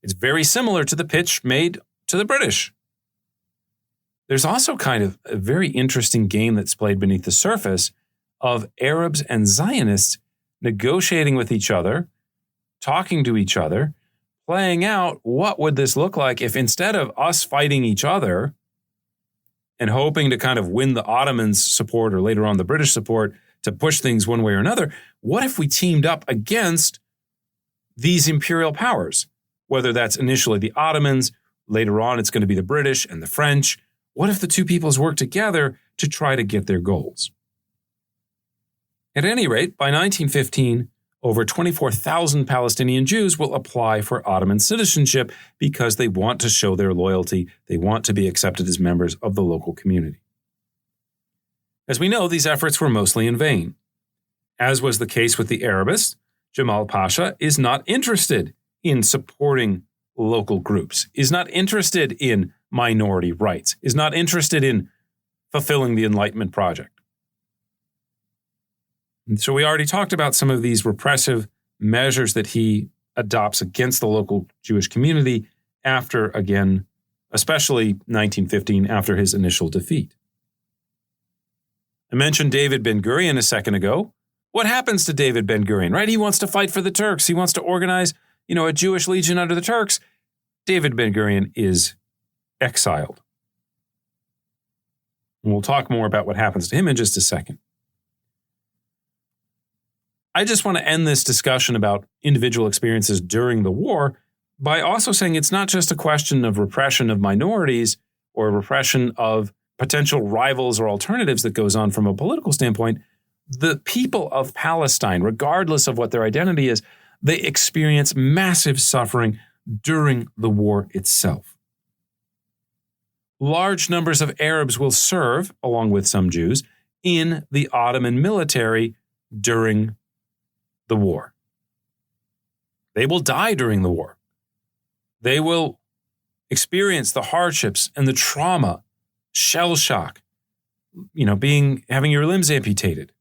D: It's very similar to the pitch made to the British. There's also kind of a very interesting game that's played beneath the surface of Arabs and Zionists negotiating with each other, talking to each other, playing out what would this look like if instead of us fighting each other and hoping to kind of win the Ottomans' support or later on the British support to push things one way or another, what if we teamed up against these imperial powers? Whether that's initially the Ottomans, later on it's going to be the British and the French. What if the two peoples work together to try to get their goals? At any rate, by 1915, over 24,000 Palestinian Jews will apply for Ottoman citizenship because they want to show their loyalty. They want to be accepted as members of the local community. As we know, these efforts were mostly in vain. As was the case with the Arabists, Jamaal Pasha is not interested in supporting local groups, is not interested in minority rights, is not interested in fulfilling the Enlightenment project. And so we already talked about some of these repressive measures that he adopts against the local Jewish community after, again, especially 1915, after his initial defeat. I mentioned David Ben-Gurion a second ago. What happens to David Ben-Gurion, right? He wants to fight for the Turks. He wants to organize, a Jewish legion under the Turks. David Ben-Gurion is exiled. And we'll talk more about what happens to him in just a second. I just want to end this discussion about individual experiences during the war by also saying it's not just a question of repression of minorities or repression of potential rivals or alternatives that goes on from a political standpoint. The people of Palestine, regardless of what their identity is, they experience massive suffering during the war itself. Large numbers of Arabs will serve, along with some Jews, in the Ottoman military during the war. They will die during the war. They will experience the hardships and the trauma, shell shock, having your limbs amputated.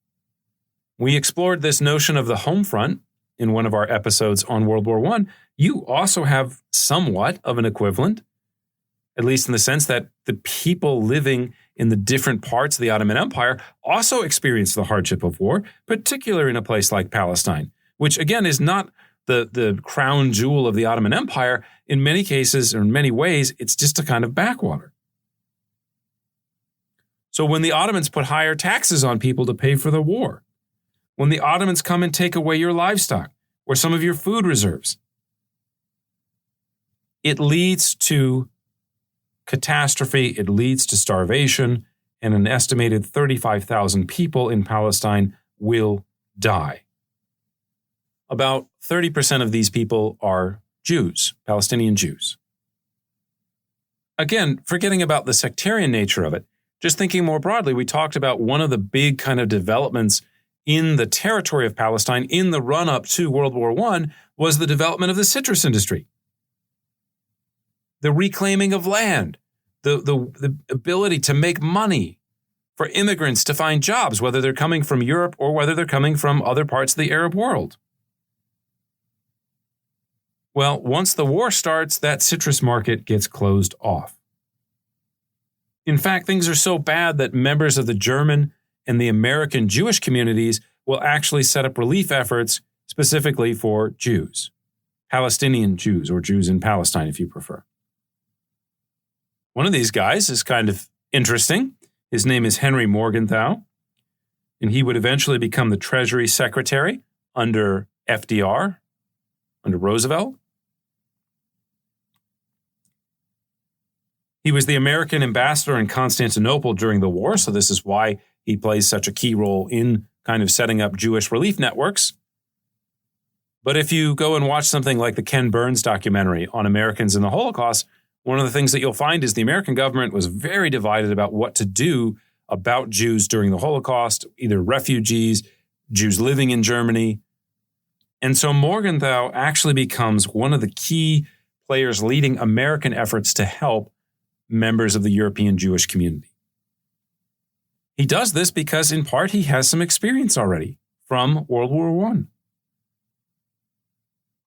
D: We explored this notion of the home front in one of our episodes on World War I. You also have somewhat of an equivalent, at least in the sense that the people living in the different parts of the Ottoman Empire also experienced the hardship of war, particularly in a place like Palestine, which again is not the crown jewel of the Ottoman Empire. In many cases, or in many ways, it's just a kind of backwater. So when the Ottomans put higher taxes on people to pay for the war, when the Ottomans come and take away your livestock or some of your food reserves, it leads to catastrophe, it leads to starvation, and an estimated 35,000 people in Palestine will die. About 30% of these people are Jews, Palestinian Jews. Again, forgetting about the sectarian nature of it, just thinking more broadly, we talked about one of the big kind of developments in the territory of Palestine in the run-up to World War I was the development of the citrus industry. The reclaiming of land, the ability to make money for immigrants to find jobs, whether they're coming from Europe or whether they're coming from other parts of the Arab world. Well, once the war starts, that citrus market gets closed off. In fact, things are so bad that members of the German and the American Jewish communities will actually set up relief efforts specifically for Jews, Palestinian Jews, or Jews in Palestine, if you prefer. One of these guys is kind of interesting. His name is Henry Morgenthau, and he would eventually become the Treasury Secretary under FDR, under Roosevelt. He was the American ambassador in Constantinople during the war, so this is why he plays such a key role in kind of setting up Jewish relief networks. But if you go and watch something like the Ken Burns documentary on Americans in the Holocaust, one of the things that you'll find is the American government was very divided about what to do about Jews during the Holocaust, either refugees, Jews living in Germany. And so Morgenthau actually becomes one of the key players leading American efforts to help members of the European Jewish community. He does this because, in part, he has some experience already from World War I.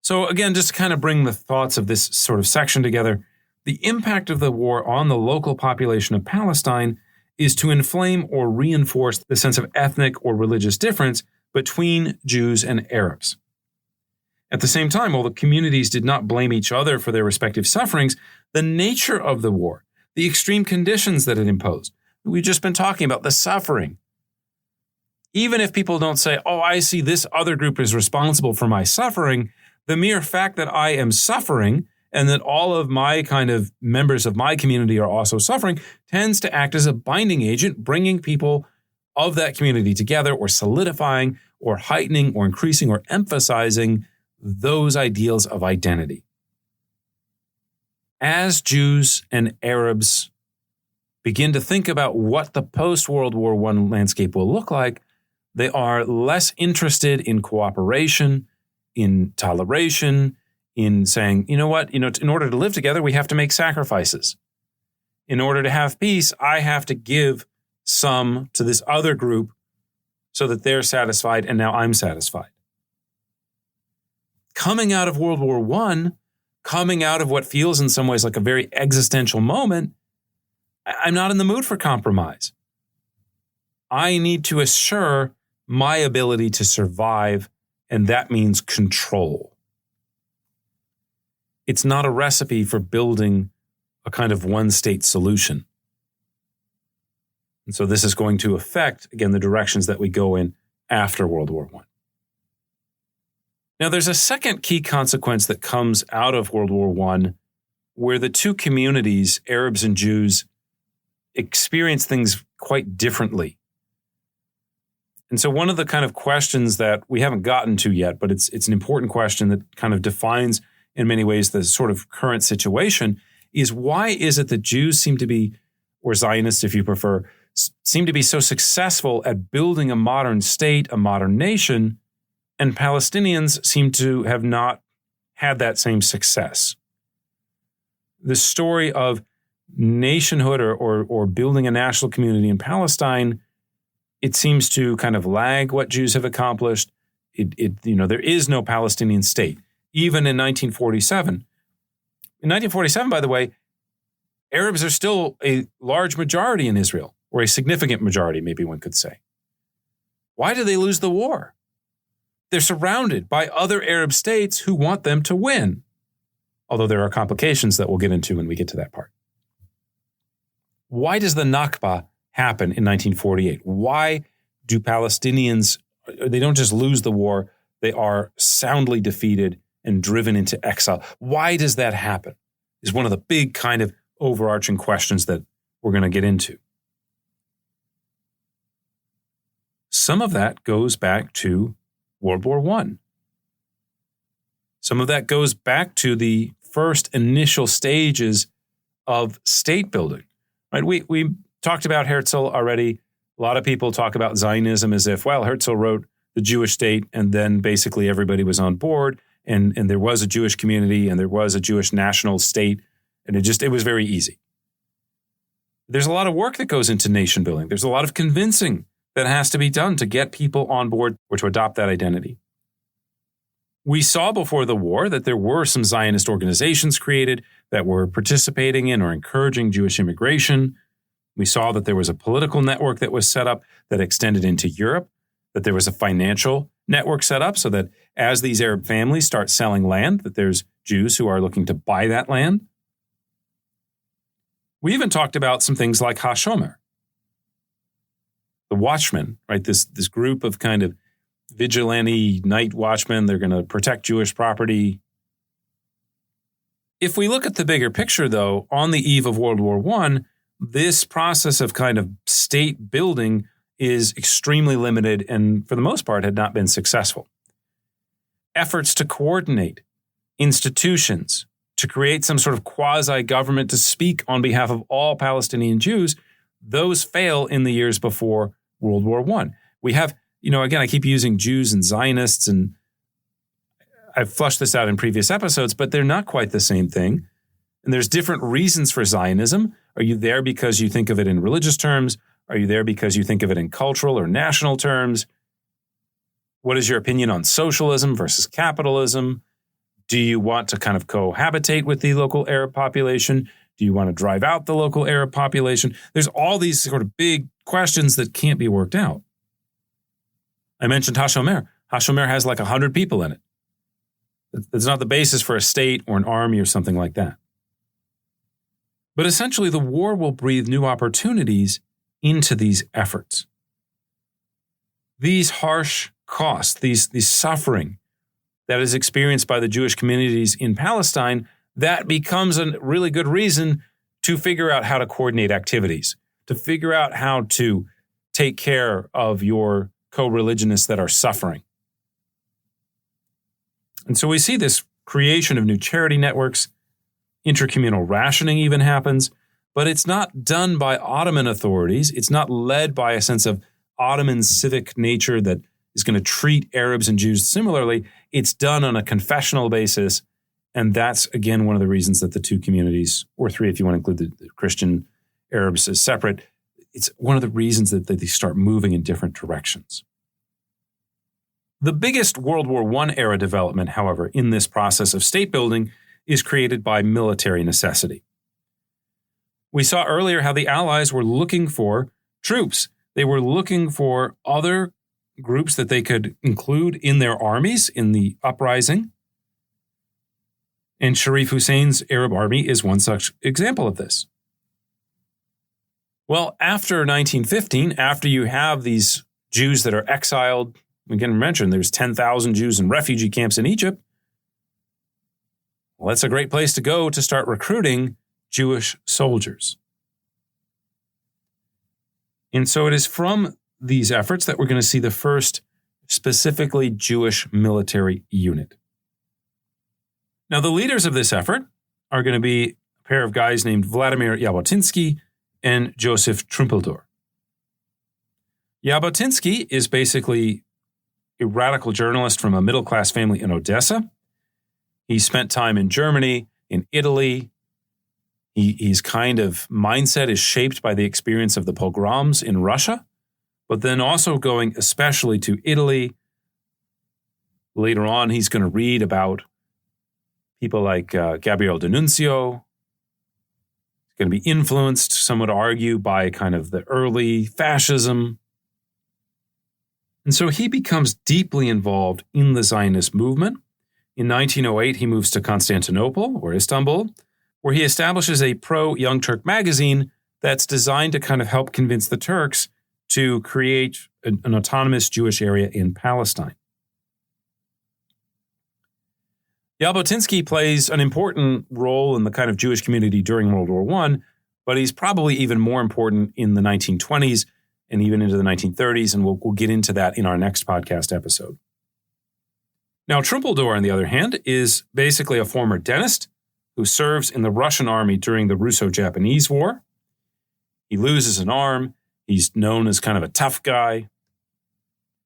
D: So again, just to kind of bring the thoughts of this sort of section together, the impact of the war on the local population of Palestine is to inflame or reinforce the sense of ethnic or religious difference between Jews and Arabs. At the same time, while the communities did not blame each other for their respective sufferings, the nature of the war, the extreme conditions that it imposed, we've just been talking about the suffering. Even if people don't say, oh, I see this other group is responsible for my suffering, the mere fact that I am suffering and that all of my kind of members of my community are also suffering tends to act as a binding agent, bringing people of that community together or solidifying or heightening or increasing or emphasizing those ideals of identity. As Jews and Arabs begin to think about what the post-World War I landscape will look like, they are less interested in cooperation, in toleration, in saying, you know what, in order to live together, we have to make sacrifices. In order to have peace, I have to give some to this other group so that they're satisfied and now I'm satisfied. Coming out of World War I, coming out of what feels in some ways like a very existential moment, I'm not in the mood for compromise. I need to assure my ability to survive, and that means control. It's not a recipe for building a kind of one-state solution. And so this is going to affect, again, the directions that we go in after World War I. Now, there's a second key consequence that comes out of World War I where the two communities, Arabs and Jews, experience things quite differently. And so one of the kind of questions that we haven't gotten to yet, but it's an important question that kind of defines in many ways the sort of current situation, is why is it that Jews seem to be, or Zionists if you prefer, seem to be so successful at building a modern state, a modern nation, and Palestinians seem to have not had that same success? The story of nationhood or building a national community in Palestine, it seems to kind of lag what Jews have accomplished. There is no Palestinian state, even in 1947. In 1947, by the way, Arabs are still a large majority in Israel, or a significant majority, maybe one could say. Why did they lose the war? They're surrounded by other Arab states who want them to win, although there are complications that we'll get into when we get to that part. Why does the Nakba happen in 1948? Why do Palestinians, they don't just lose the war, they are soundly defeated and driven into exile? Why does that happen? Is one of the big kind of overarching questions that we're going to get into. Some of that goes back to World War I. Some of that goes back to the first initial stages of state building. Right? We talked about Herzl already. A lot of people talk about Zionism as if, well, Herzl wrote the Jewish state and then basically everybody was on board and there was a Jewish community and there was a Jewish national state and it was very easy. There's a lot of work that goes into nation building. There's a lot of convincing that has to be done to get people on board or to adopt that identity. We saw before the war that there were some Zionist organizations created that were participating in or encouraging Jewish immigration. We saw that there was a political network that was set up that extended into Europe, that there was a financial network set up so that as these Arab families start selling land, that there's Jews who are looking to buy that land. We even talked about some things like HaShomer, the watchmen, right? This group of kind of vigilante night watchmen. They're going to protect Jewish property. If we look at the bigger picture, though, on the eve of World War I, this process of kind of state building is extremely limited and, for the most part, had not been successful. Efforts to coordinate institutions, to create some sort of quasi-government to speak on behalf of all Palestinian Jews, those fail in the years before World War I. We have, again, I keep using Jews and Zionists, and I've flushed this out in previous episodes, but they're not quite the same thing. And there's different reasons for Zionism. Are you there because you think of it in religious terms? Are you there because you think of it in cultural or national terms? What is your opinion on socialism versus capitalism? Do you want to kind of cohabitate with the local Arab population? Do you want to drive out the local Arab population? There's all these sort of big questions that can't be worked out. I mentioned HaShomer. HaShomer has like 100 people in it. It's not the basis for a state or an army or something like that. But essentially, the war will breathe new opportunities into these efforts. These harsh costs, these suffering that is experienced by the Jewish communities in Palestine, that becomes a really good reason to figure out how to coordinate activities, to figure out how to take care of your co-religionists that are suffering. And so we see this creation of new charity networks. Intercommunal rationing even happens, but it's not done by Ottoman authorities. It's not led by a sense of Ottoman civic nature that is going to treat Arabs and Jews similarly. It's done on a confessional basis. And that's, again, one of the reasons that the two communities, or three if you want to include the Christian Arabs as separate, it's one of the reasons that they start moving in different directions. The biggest World War I era development, however, in this process of state building is created by military necessity. We saw earlier how the Allies were looking for troops. They were looking for other groups that they could include in their armies in the uprising. And Sharif Hussein's Arab army is one such example of this. Well, after 1915, after you have these Jews that are exiled, again, mentioned there's 10,000 Jews in refugee camps in Egypt. Well, that's a great place to go to start recruiting Jewish soldiers. And so it is from these efforts that we're going to see the first specifically Jewish military unit. Now, the leaders of this effort are going to be a pair of guys named Vladimir Jabotinsky and Joseph Trumpeldor. Jabotinsky is basically a radical journalist from a middle-class family in Odessa. He spent time in Germany, in Italy. His kind of mindset is shaped by the experience of the pogroms in Russia, but then also going especially to Italy. Later on, he's going to read about people like Gabriele D'Annunzio. He's going to be influenced, some would argue, by kind of the early fascism. And so he becomes deeply involved in the Zionist movement. In 1908, he moves to Constantinople, or Istanbul, where he establishes a pro-Young Turk magazine that's designed to kind of help convince the Turks to create an autonomous Jewish area in Palestine. Jabotinsky plays an important role in the kind of Jewish community during World War I, but he's probably even more important in the 1920s and even into the 1930s, and we'll get into that in our next podcast episode. Now, Trumpeldor, on the other hand, is basically a former dentist who serves in the Russian army during the Russo-Japanese War. He loses an arm. He's known as kind of a tough guy.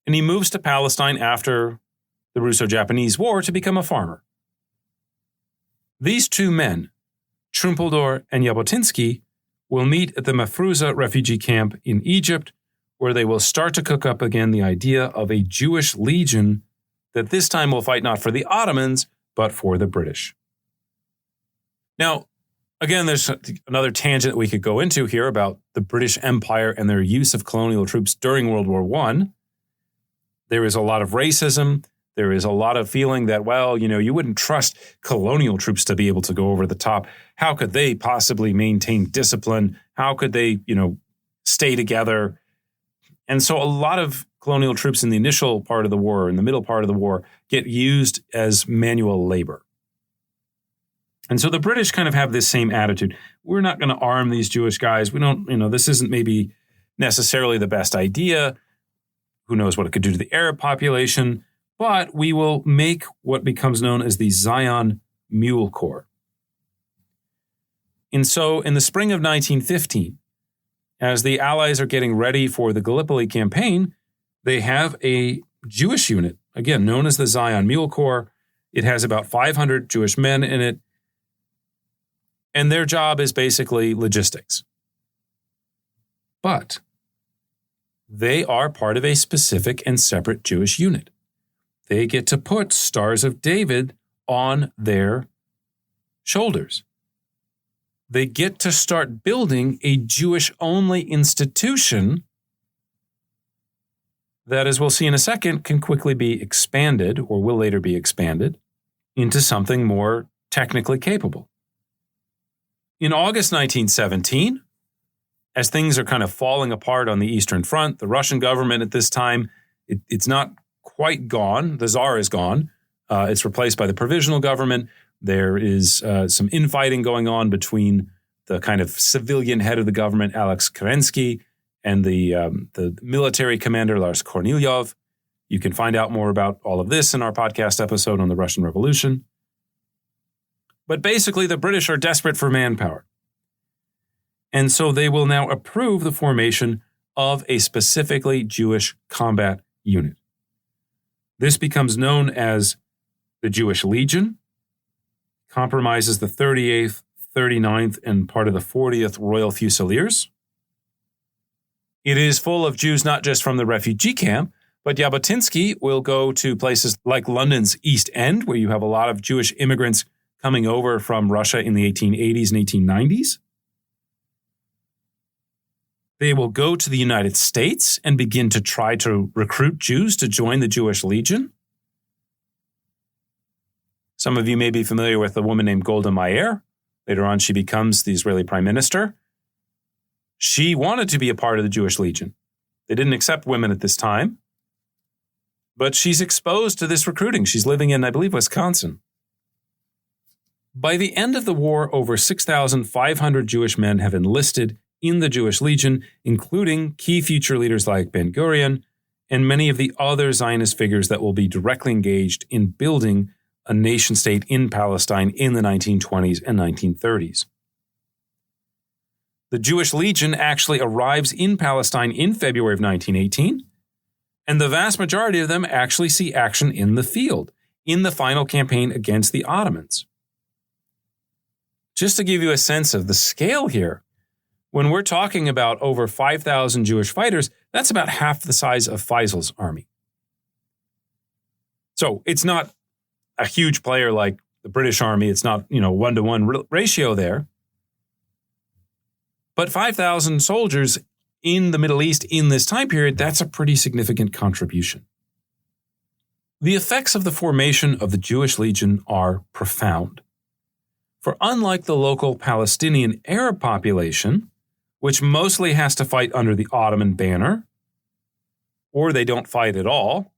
D: And he moves to Palestine after the Russo-Japanese War to become a farmer. These two men, Trumpeldor and Jabotinsky, will meet at the Mafruza refugee camp in Egypt, where they will start to cook up again the idea of a Jewish legion that this time will fight not for the Ottomans, but for the British. Now, again, there's another tangent that we could go into here about the British Empire and their use of colonial troops during World War I. There is a lot of racism. There is a lot of feeling that, well, you wouldn't trust colonial troops to be able to go over the top. How could they possibly maintain discipline? How could they, stay together? And so a lot of colonial troops in the initial part of the war, in the middle part of the war, get used as manual labor. And so the British kind of have this same attitude. We're not going to arm these Jewish guys. We don't, this isn't maybe necessarily the best idea. Who knows what it could do to the Arab population? But we will make what becomes known as the Zion Mule Corps. And so in the spring of 1915, as the Allies are getting ready for the Gallipoli campaign, they have a Jewish unit, again, known as the Zion Mule Corps. It has about 500 Jewish men in it. And their job is basically logistics. But they are part of a specific and separate Jewish unit. They get to put Stars of David on their shoulders. They get to start building a Jewish-only institution that, as we'll see in a second, can quickly be expanded, or will later be expanded, into something more technically capable. In August 1917, as things are kind of falling apart on the Eastern Front, the Russian government at this time, it's not quite gone. The Tsar is gone. It's replaced by the provisional government. There is some infighting going on between the kind of civilian head of the government, Alex Kerensky, and the military commander Lars Kornilov. You can find out more about all of this in our podcast episode on the Russian Revolution. But basically, the British are desperate for manpower. And so they will now approve the formation of a specifically Jewish combat unit. This becomes known as the Jewish Legion, compromises the 38th, 39th, and part of the 40th Royal Fusiliers. It is full of Jews not just from the refugee camp, but Jabotinsky will go to places like London's East End, where you have a lot of Jewish immigrants coming over from Russia in the 1880s and 1890s. They will go to the United States and begin to try to recruit Jews to join the Jewish Legion. Some of you may be familiar with a woman named Golda Meir. Later on, she becomes the Israeli prime minister. She wanted to be a part of the Jewish Legion. They didn't accept women at this time. But she's exposed to this recruiting. She's living in, I believe, Wisconsin. By the end of the war, over 6,500 Jewish men have enlisted in the Jewish Legion, including key future leaders like Ben-Gurion and many of the other Zionist figures that will be directly engaged in building a nation-state in Palestine in the 1920s and 1930s. The Jewish Legion actually arrives in Palestine in February of 1918, and the vast majority of them actually see action in the field, in the final campaign against the Ottomans. Just to give you a sense of the scale here, when we're talking about over 5,000 Jewish fighters, that's about half the size of Faisal's army. So it's not a huge player like the British army. It's not, 1-to-1 ratio there. But 5,000 soldiers in the Middle East in this time period, that's a pretty significant contribution. The effects of the formation of the Jewish Legion are profound. For unlike the local Palestinian Arab population, which mostly has to fight under the Ottoman banner, or they don't fight at all,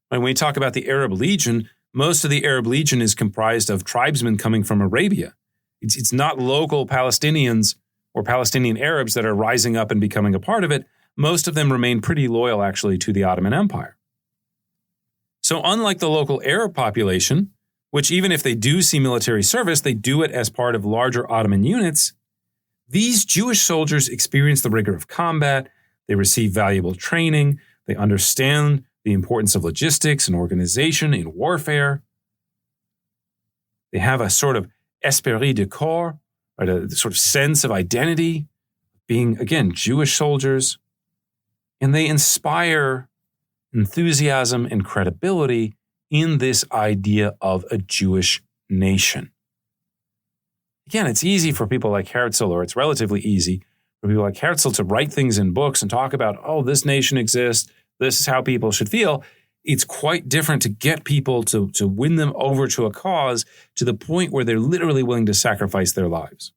D: when we talk about the Arab Legion, most of the Arab Legion is comprised of tribesmen coming from Arabia. It's not local Palestinians or Palestinian Arabs that are rising up and becoming a part of it. Most of them remain pretty loyal, actually, to the Ottoman Empire. So unlike the local Arab population, which even if they do see military service, they do it as part of larger Ottoman units, these Jewish soldiers experience the rigor of combat, they receive valuable training, they understand the importance of logistics and organization in warfare. They have a sort of esprit de corps, right, a sort of sense of identity, being, again, Jewish soldiers, and they inspire enthusiasm and credibility in this idea of a Jewish nation. Again, it's easy for people like Herzl, or it's relatively easy for people like Herzl to write things in books and talk about, this nation exists, this is how people should feel. It's quite different to get people to win them over to a cause to the point where they're literally willing to sacrifice their lives.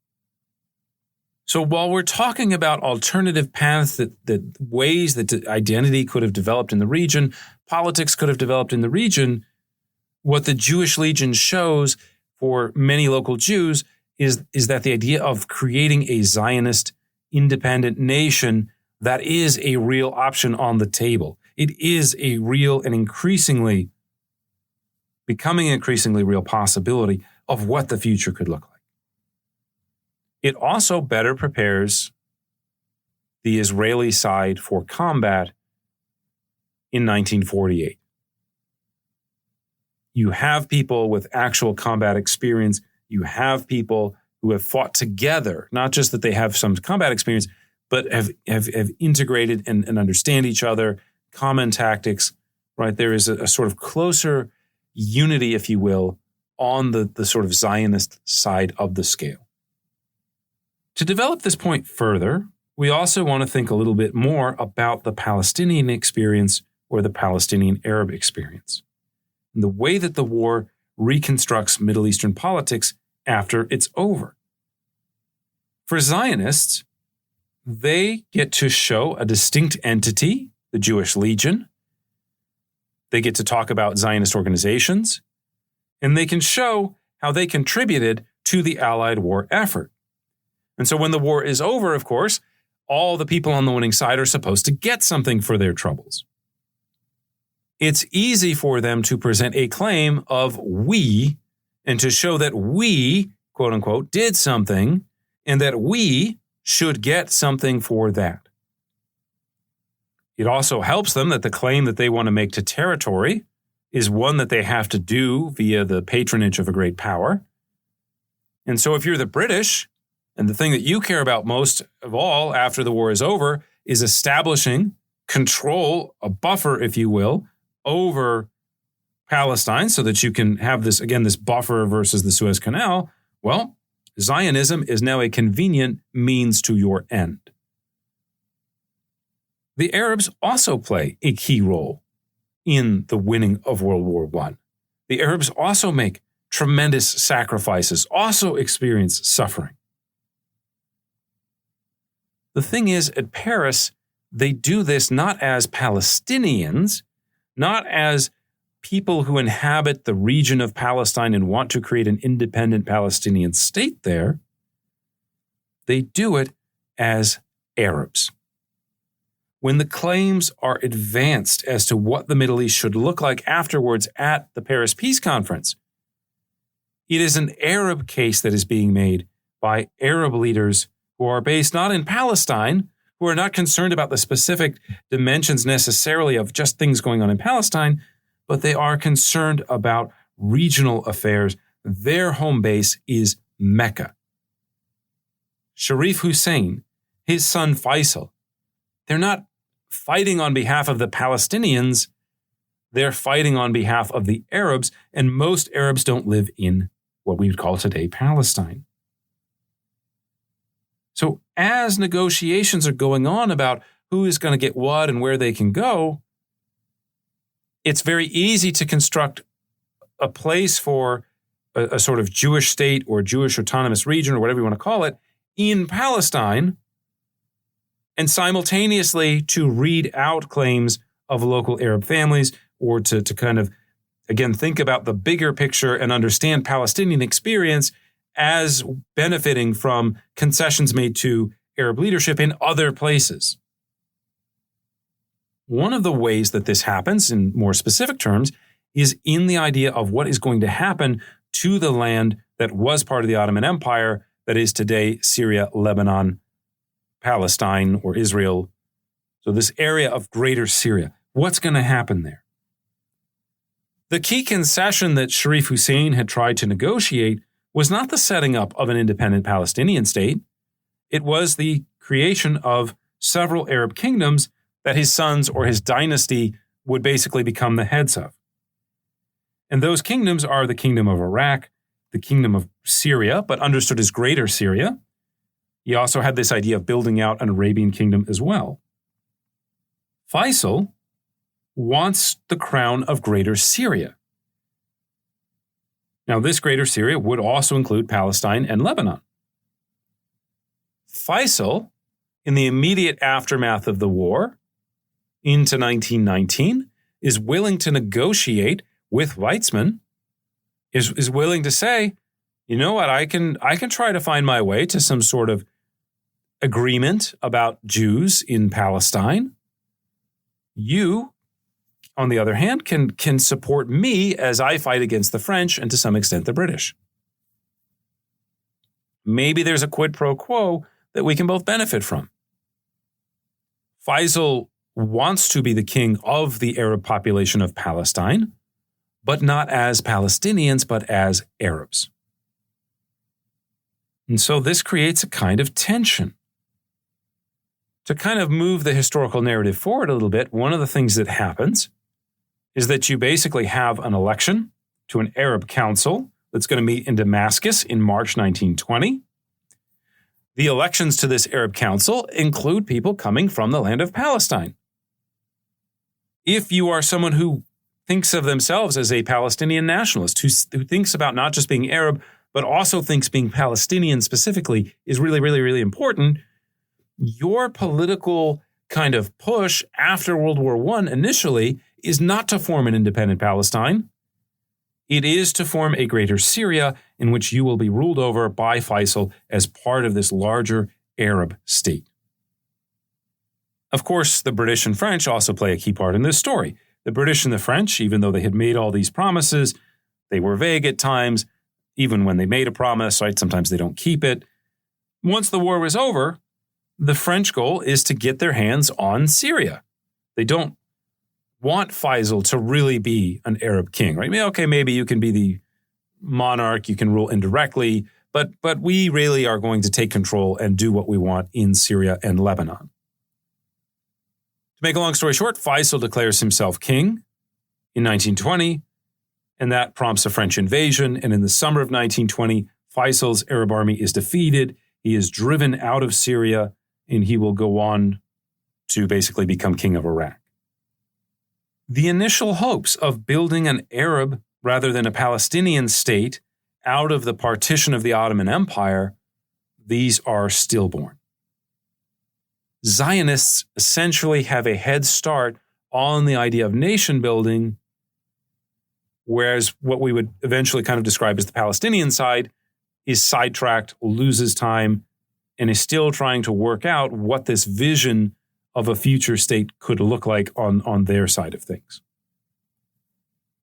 D: So while we're talking about alternative paths, that ways that identity could have developed in the region, politics could have developed in the region, what the Jewish Legion shows for many local Jews is that the idea of creating a Zionist independent nation, that is a real option on the table. It is a real and becoming increasingly real possibility of what the future could look like. It also better prepares the Israeli side for combat in 1948. You have people with actual combat experience. You have people who have fought together, not just that they have some combat experience, but have integrated and understand each other, common tactics, right? There is a sort of closer unity, if you will, on the sort of Zionist side of the scale. To develop this point further, we also want to think a little bit more about the Palestinian experience or the Palestinian Arab experience, and the way that the war reconstructs Middle Eastern politics after it's over. For Zionists, they get to show a distinct entity, the Jewish Legion. They get to talk about Zionist organizations, and they can show how they contributed to the Allied war effort. And so when the war is over, of course, all the people on the winning side are supposed to get something for their troubles. It's easy for them to present a claim of we and to show that we, quote unquote, did something and that we should get something for that. It also helps them that the claim that they want to make to territory is one that they have to do via the patronage of a great power. And so if you're the British, and the thing that you care about most of all after the war is over is establishing control, a buffer, if you will, over Palestine so that you can have this, again, this buffer versus the Suez Canal, well, Zionism is now a convenient means to your end. The Arabs also play a key role in the winning of World War I. The Arabs also make tremendous sacrifices, also experience suffering. The thing is, at Paris, they do this not as Palestinians, not as people who inhabit the region of Palestine and want to create an independent Palestinian state there. They do it as Arabs. When the claims are advanced as to what the Middle East should look like afterwards at the Paris Peace Conference, it is an Arab case that is being made by Arab leaders who are based not in Palestine, who are not concerned about the specific dimensions necessarily of just things going on in Palestine, but they are concerned about regional affairs. Their home base is Mecca. Sharif Hussein, his son Faisal, they're not fighting on behalf of the Palestinians, they're fighting on behalf of the Arabs, and most Arabs don't live in what we would call today Palestine. So as negotiations are going on about who is going to get what and where they can go, it's very easy to construct a place for a sort of Jewish state or Jewish autonomous region or whatever you want to call it in Palestine, and simultaneously to read out claims of local Arab families or to kind of, again, think about the bigger picture and understand Palestinian experience as benefiting from concessions made to Arab leadership in other places. One of the ways that this happens, in more specific terms, is in the idea of what is going to happen to the land that was part of the Ottoman Empire, that is today Syria, Lebanon, Palestine, or Israel. So this area of Greater Syria. What's going to happen there? The key concession that Sharif Hussein had tried to negotiate was not the setting up of an independent Palestinian state. It was the creation of several Arab kingdoms that his sons or his dynasty would basically become the heads of. And those kingdoms are the kingdom of Iraq, the kingdom of Syria, but understood as Greater Syria. He also had this idea of building out an Arabian kingdom as well. Faisal wants the crown of Greater Syria. Now, this Greater Syria would also include Palestine and Lebanon. Faisal, in the immediate aftermath of the war, into 1919, is willing to negotiate with Weizmann, is willing to say, you know what, I can try to find my way to some sort of agreement about Jews in Palestine. You, on the other hand, can support me as I fight against the French and to some extent the British. Maybe there's a quid pro quo that we can both benefit from. Faisal wants to be the king of the Arab population of Palestine, but not as Palestinians, but as Arabs. And so this creates a kind of tension. To kind of move the historical narrative forward a little bit, one of the things that happens is that you basically have an election to an Arab council that's going to meet in Damascus in March 1920. The elections to this Arab council include people coming from the land of Palestine. If you are someone who thinks of themselves as a Palestinian nationalist, who thinks about not just being Arab, but also thinks being Palestinian specifically is really, really, really important, your political kind of push after World War I initially is not to form an independent Palestine. It is to form a Greater Syria in which you will be ruled over by Faisal as part of this larger Arab state. Of course, the British and French also play a key part in this story. The British and the French, even though they had made all these promises, they were vague at times. Even when they made a promise, right, sometimes they don't keep it. Once the war was over, the French goal is to get their hands on Syria. They don't want Faisal to really be an Arab king, right? Okay, maybe you can be the monarch, you can rule indirectly, but we really are going to take control and do what we want in Syria and Lebanon. To make a long story short, Faisal declares himself king in 1920, and that prompts a French invasion. And in the summer of 1920, Faisal's Arab army is defeated. He is driven out of Syria, and he will go on to basically become king of Iraq. The initial hopes of building an Arab rather than a Palestinian state out of the partition of the Ottoman Empire, these are stillborn. Zionists essentially have a head start on the idea of nation building, whereas what we would eventually kind of describe as the Palestinian side is sidetracked, loses time, and is still trying to work out what this vision of a future state could look like on their side of things.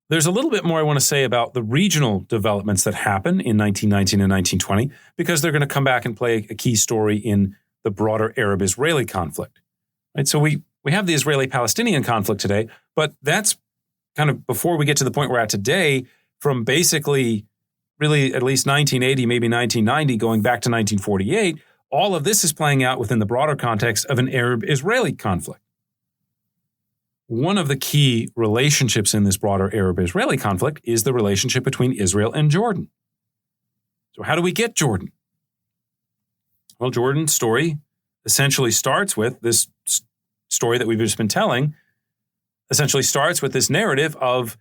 D: There's a little bit more I want to say about the regional developments that happen in 1919 and 1920, because they're going to come back and play a key story in the broader Arab-Israeli conflict. Right? So we have the Israeli-Palestinian conflict today, but that's kind of before we get to the point we're at today, from basically really at least 1980, maybe 1990, going back to 1948, all of this is playing out within the broader context of an Arab-Israeli conflict. One of the key relationships in this broader Arab-Israeli conflict is the relationship between Israel and Jordan. So how do we get Jordan? Well, Jordan's story essentially starts with this story that we've just been telling, essentially starts with this narrative of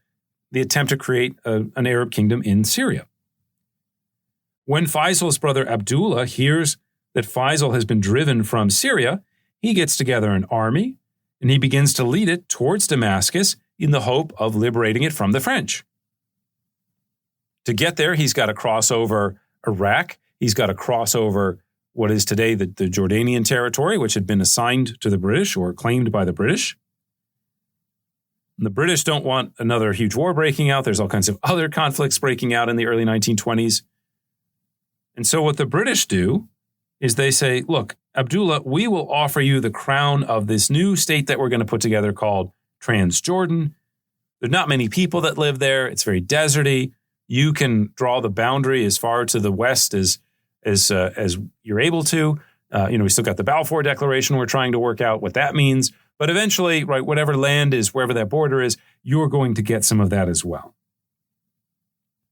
D: the attempt to create an Arab kingdom in Syria. When Faisal's brother Abdullah hears that Faisal has been driven from Syria, he gets together an army and he begins to lead it towards Damascus in the hope of liberating it from the French. To get there, he's got to cross over Iraq. He's got to cross over what is today the Jordanian territory, which had been assigned to the British or claimed by the British. And the British don't want another huge war breaking out. There's all kinds of other conflicts breaking out in the early 1920s. And so what the British do is they say, look, Abdullah, we will offer you the crown of this new state that we're going to put together called Transjordan. There's not many people that live there. It's very deserty. You can draw the boundary as far to the west as you're able to. We still got the Balfour Declaration we're trying to work out what that means. But eventually, right, whatever land is, wherever that border is, you're going to get some of that as well.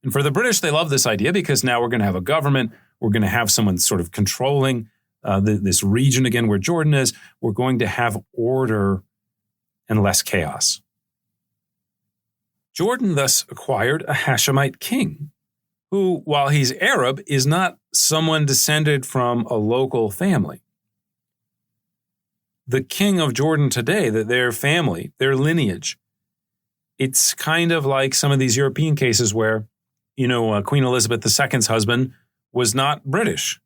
D: And for the British, they love this idea because now we're going to have a government. We're going to have someone sort of controlling this region again where Jordan is. We're going to have order and less chaos. Jordan thus acquired a Hashemite king who, while he's Arab, is not someone descended from a local family. The king of Jordan today, their family, their lineage, it's kind of like some of these European cases where, Queen Elizabeth II's husband was not British,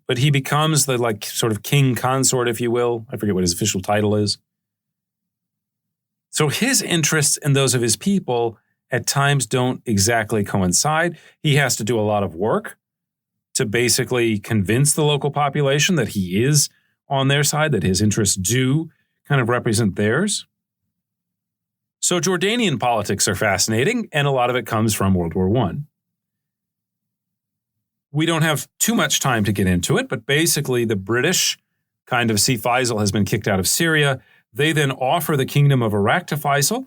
D: but he becomes the sort of king consort, if you will. I forget what his official title is. So his interests and those of his people at times don't exactly coincide. He has to do a lot of work to basically convince the local population that he is on their side, that his interests do kind of represent theirs. So Jordanian politics are fascinating, and a lot of it comes from World War I. We don't have too much time to get into it, but basically the British kind of see Faisal has been kicked out of Syria. They then offer the kingdom of Iraq to Faisal,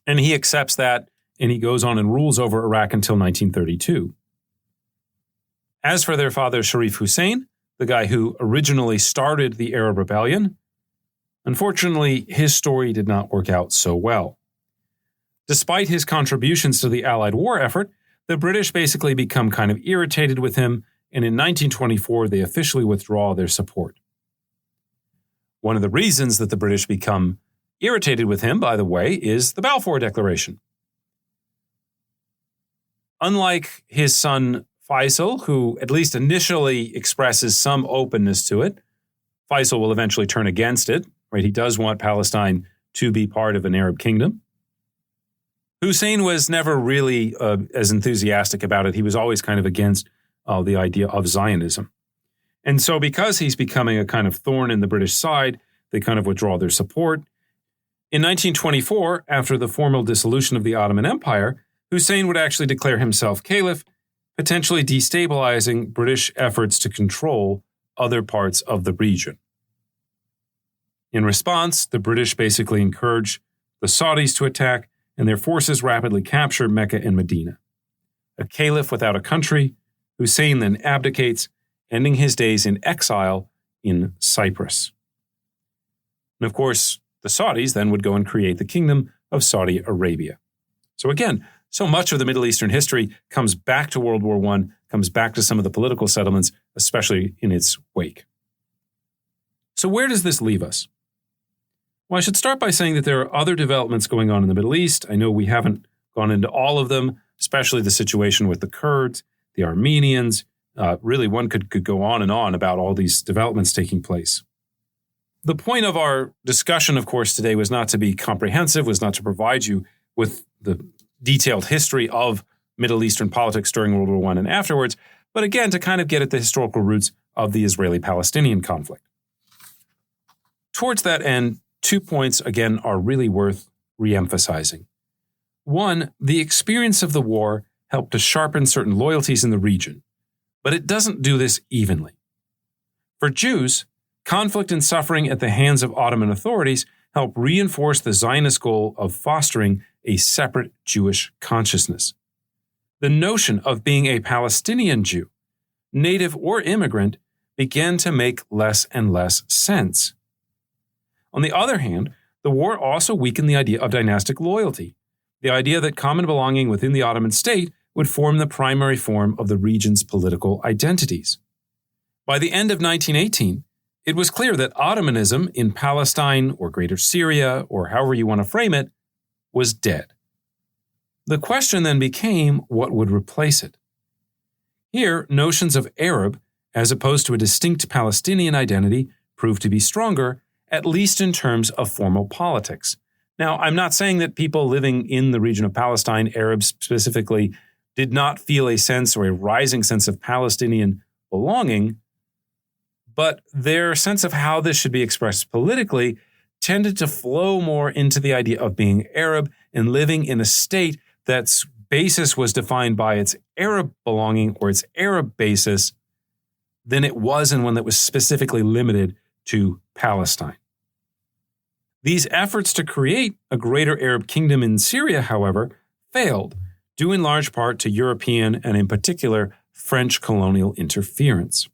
D: and he accepts that, and he goes on and rules over Iraq until 1932. As for their father, Sharif Hussein, the guy who originally started the Arab Rebellion, unfortunately, his story did not work out so well. Despite his contributions to the Allied war effort, the British basically become kind of irritated with him, and in 1924, they officially withdraw their support. One of the reasons that the British become irritated with him, by the way, is the Balfour Declaration. Unlike his son Faisal, who at least initially expresses some openness to it, Faisal will eventually turn against it, right? He does want Palestine to be part of an Arab kingdom. Hussein was never really as enthusiastic about it. He was always kind of against the idea of Zionism. And so because he's becoming a kind of thorn in the British side, they kind of withdraw their support. In 1924, after the formal dissolution of the Ottoman Empire, Hussein would actually declare himself caliph, potentially destabilizing British efforts to control other parts of the region. In response, the British basically encouraged the Saudis to attack, and their forces rapidly captured Mecca and Medina. A caliph without a country, Hussein then abdicates, ending his days in exile in Cyprus. And of course, the Saudis then would go and create the Kingdom of Saudi Arabia. So again, so much of the Middle Eastern history comes back to World War I, comes back to some of the political settlements, especially in its wake. So where does this leave us? Well, I should start by saying that there are other developments going on in the Middle East. I know we haven't gone into all of them, especially the situation with the Kurds, the Armenians. Really, one could go on and on about all these developments taking place. The point of our discussion, of course, today was not to be comprehensive, was not to provide you with the detailed history of Middle Eastern politics during World War I and afterwards, but again, to kind of get at the historical roots of the Israeli-Palestinian conflict. Towards that end, 2 points, again, are really worth reemphasizing. One, the experience of the war helped to sharpen certain loyalties in the region, but it doesn't do this evenly. For Jews, conflict and suffering at the hands of Ottoman authorities helped reinforce the Zionist goal of fostering a separate Jewish consciousness. The notion of being a Palestinian Jew, native or immigrant, began to make less and less sense. On the other hand, the war also weakened the idea of dynastic loyalty, the idea that common belonging within the Ottoman state would form the primary form of the region's political identities. By the end of 1918, it was clear that Ottomanism in Palestine or Greater Syria, or however you want to frame it, was dead. The question then became what would replace it. Here, notions of Arab, as opposed to a distinct Palestinian identity, proved to be stronger, at least in terms of formal politics. Now, I'm not saying that people living in the region of Palestine, Arabs specifically, did not feel a sense or a rising sense of Palestinian belonging, but their sense of how this should be expressed politically tended to flow more into the idea of being Arab and living in a state that's basis was defined by its Arab belonging or its Arab basis than it was in one that was specifically limited to Palestine. These efforts to create a greater Arab kingdom in Syria, however, failed, due in large part to European and in particular French colonial interference.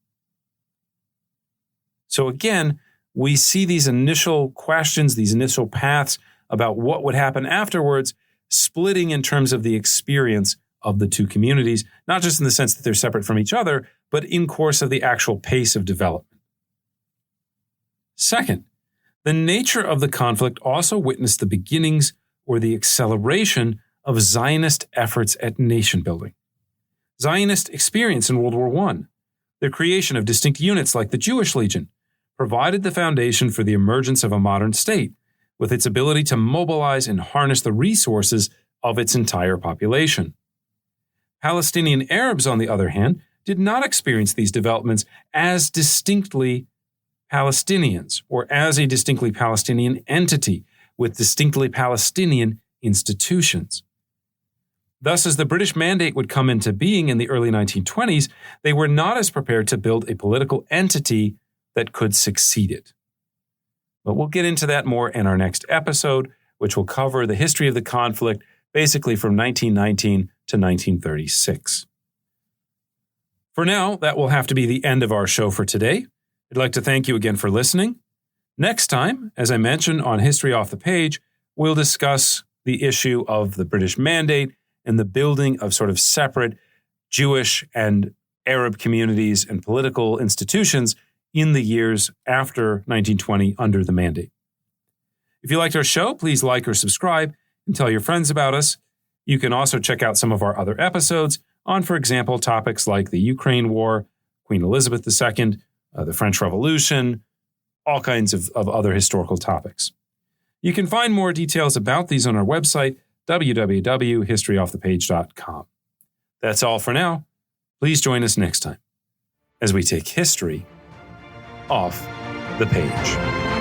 D: So again, we see these initial questions, these initial paths about what would happen afterwards, splitting in terms of the experience of the two communities, not just in the sense that they're separate from each other, but in course of the actual pace of development. Second, the nature of the conflict also witnessed the beginnings or the acceleration of Zionist efforts at nation building. Zionist experience in World War I, the creation of distinct units like the Jewish Legion, provided the foundation for the emergence of a modern state, with its ability to mobilize and harness the resources of its entire population. Palestinian Arabs, on the other hand, did not experience these developments as distinctly Palestinians or as a distinctly Palestinian entity with distinctly Palestinian institutions. Thus, as the British Mandate would come into being in the early 1920s, they were not as prepared to build a political entity that could succeed it. But we'll get into that more in our next episode, which will cover the history of the conflict basically from 1919 to 1936. For now, that will have to be the end of our show for today. I'd like to thank you again for listening. Next time, as I mentioned on History Off the Page, we'll discuss the issue of the British Mandate and the building of sort of separate Jewish and Arab communities and political institutions in the years after 1920 under the Mandate. If you liked our show, please like or subscribe and tell your friends about us. You can also check out some of our other episodes on, for example, topics like the Ukraine War, Queen Elizabeth II, the French Revolution, all kinds of other historical topics. You can find more details about these on our website, www.historyoffthepage.com. That's all for now. Please join us next time as we take history off the page.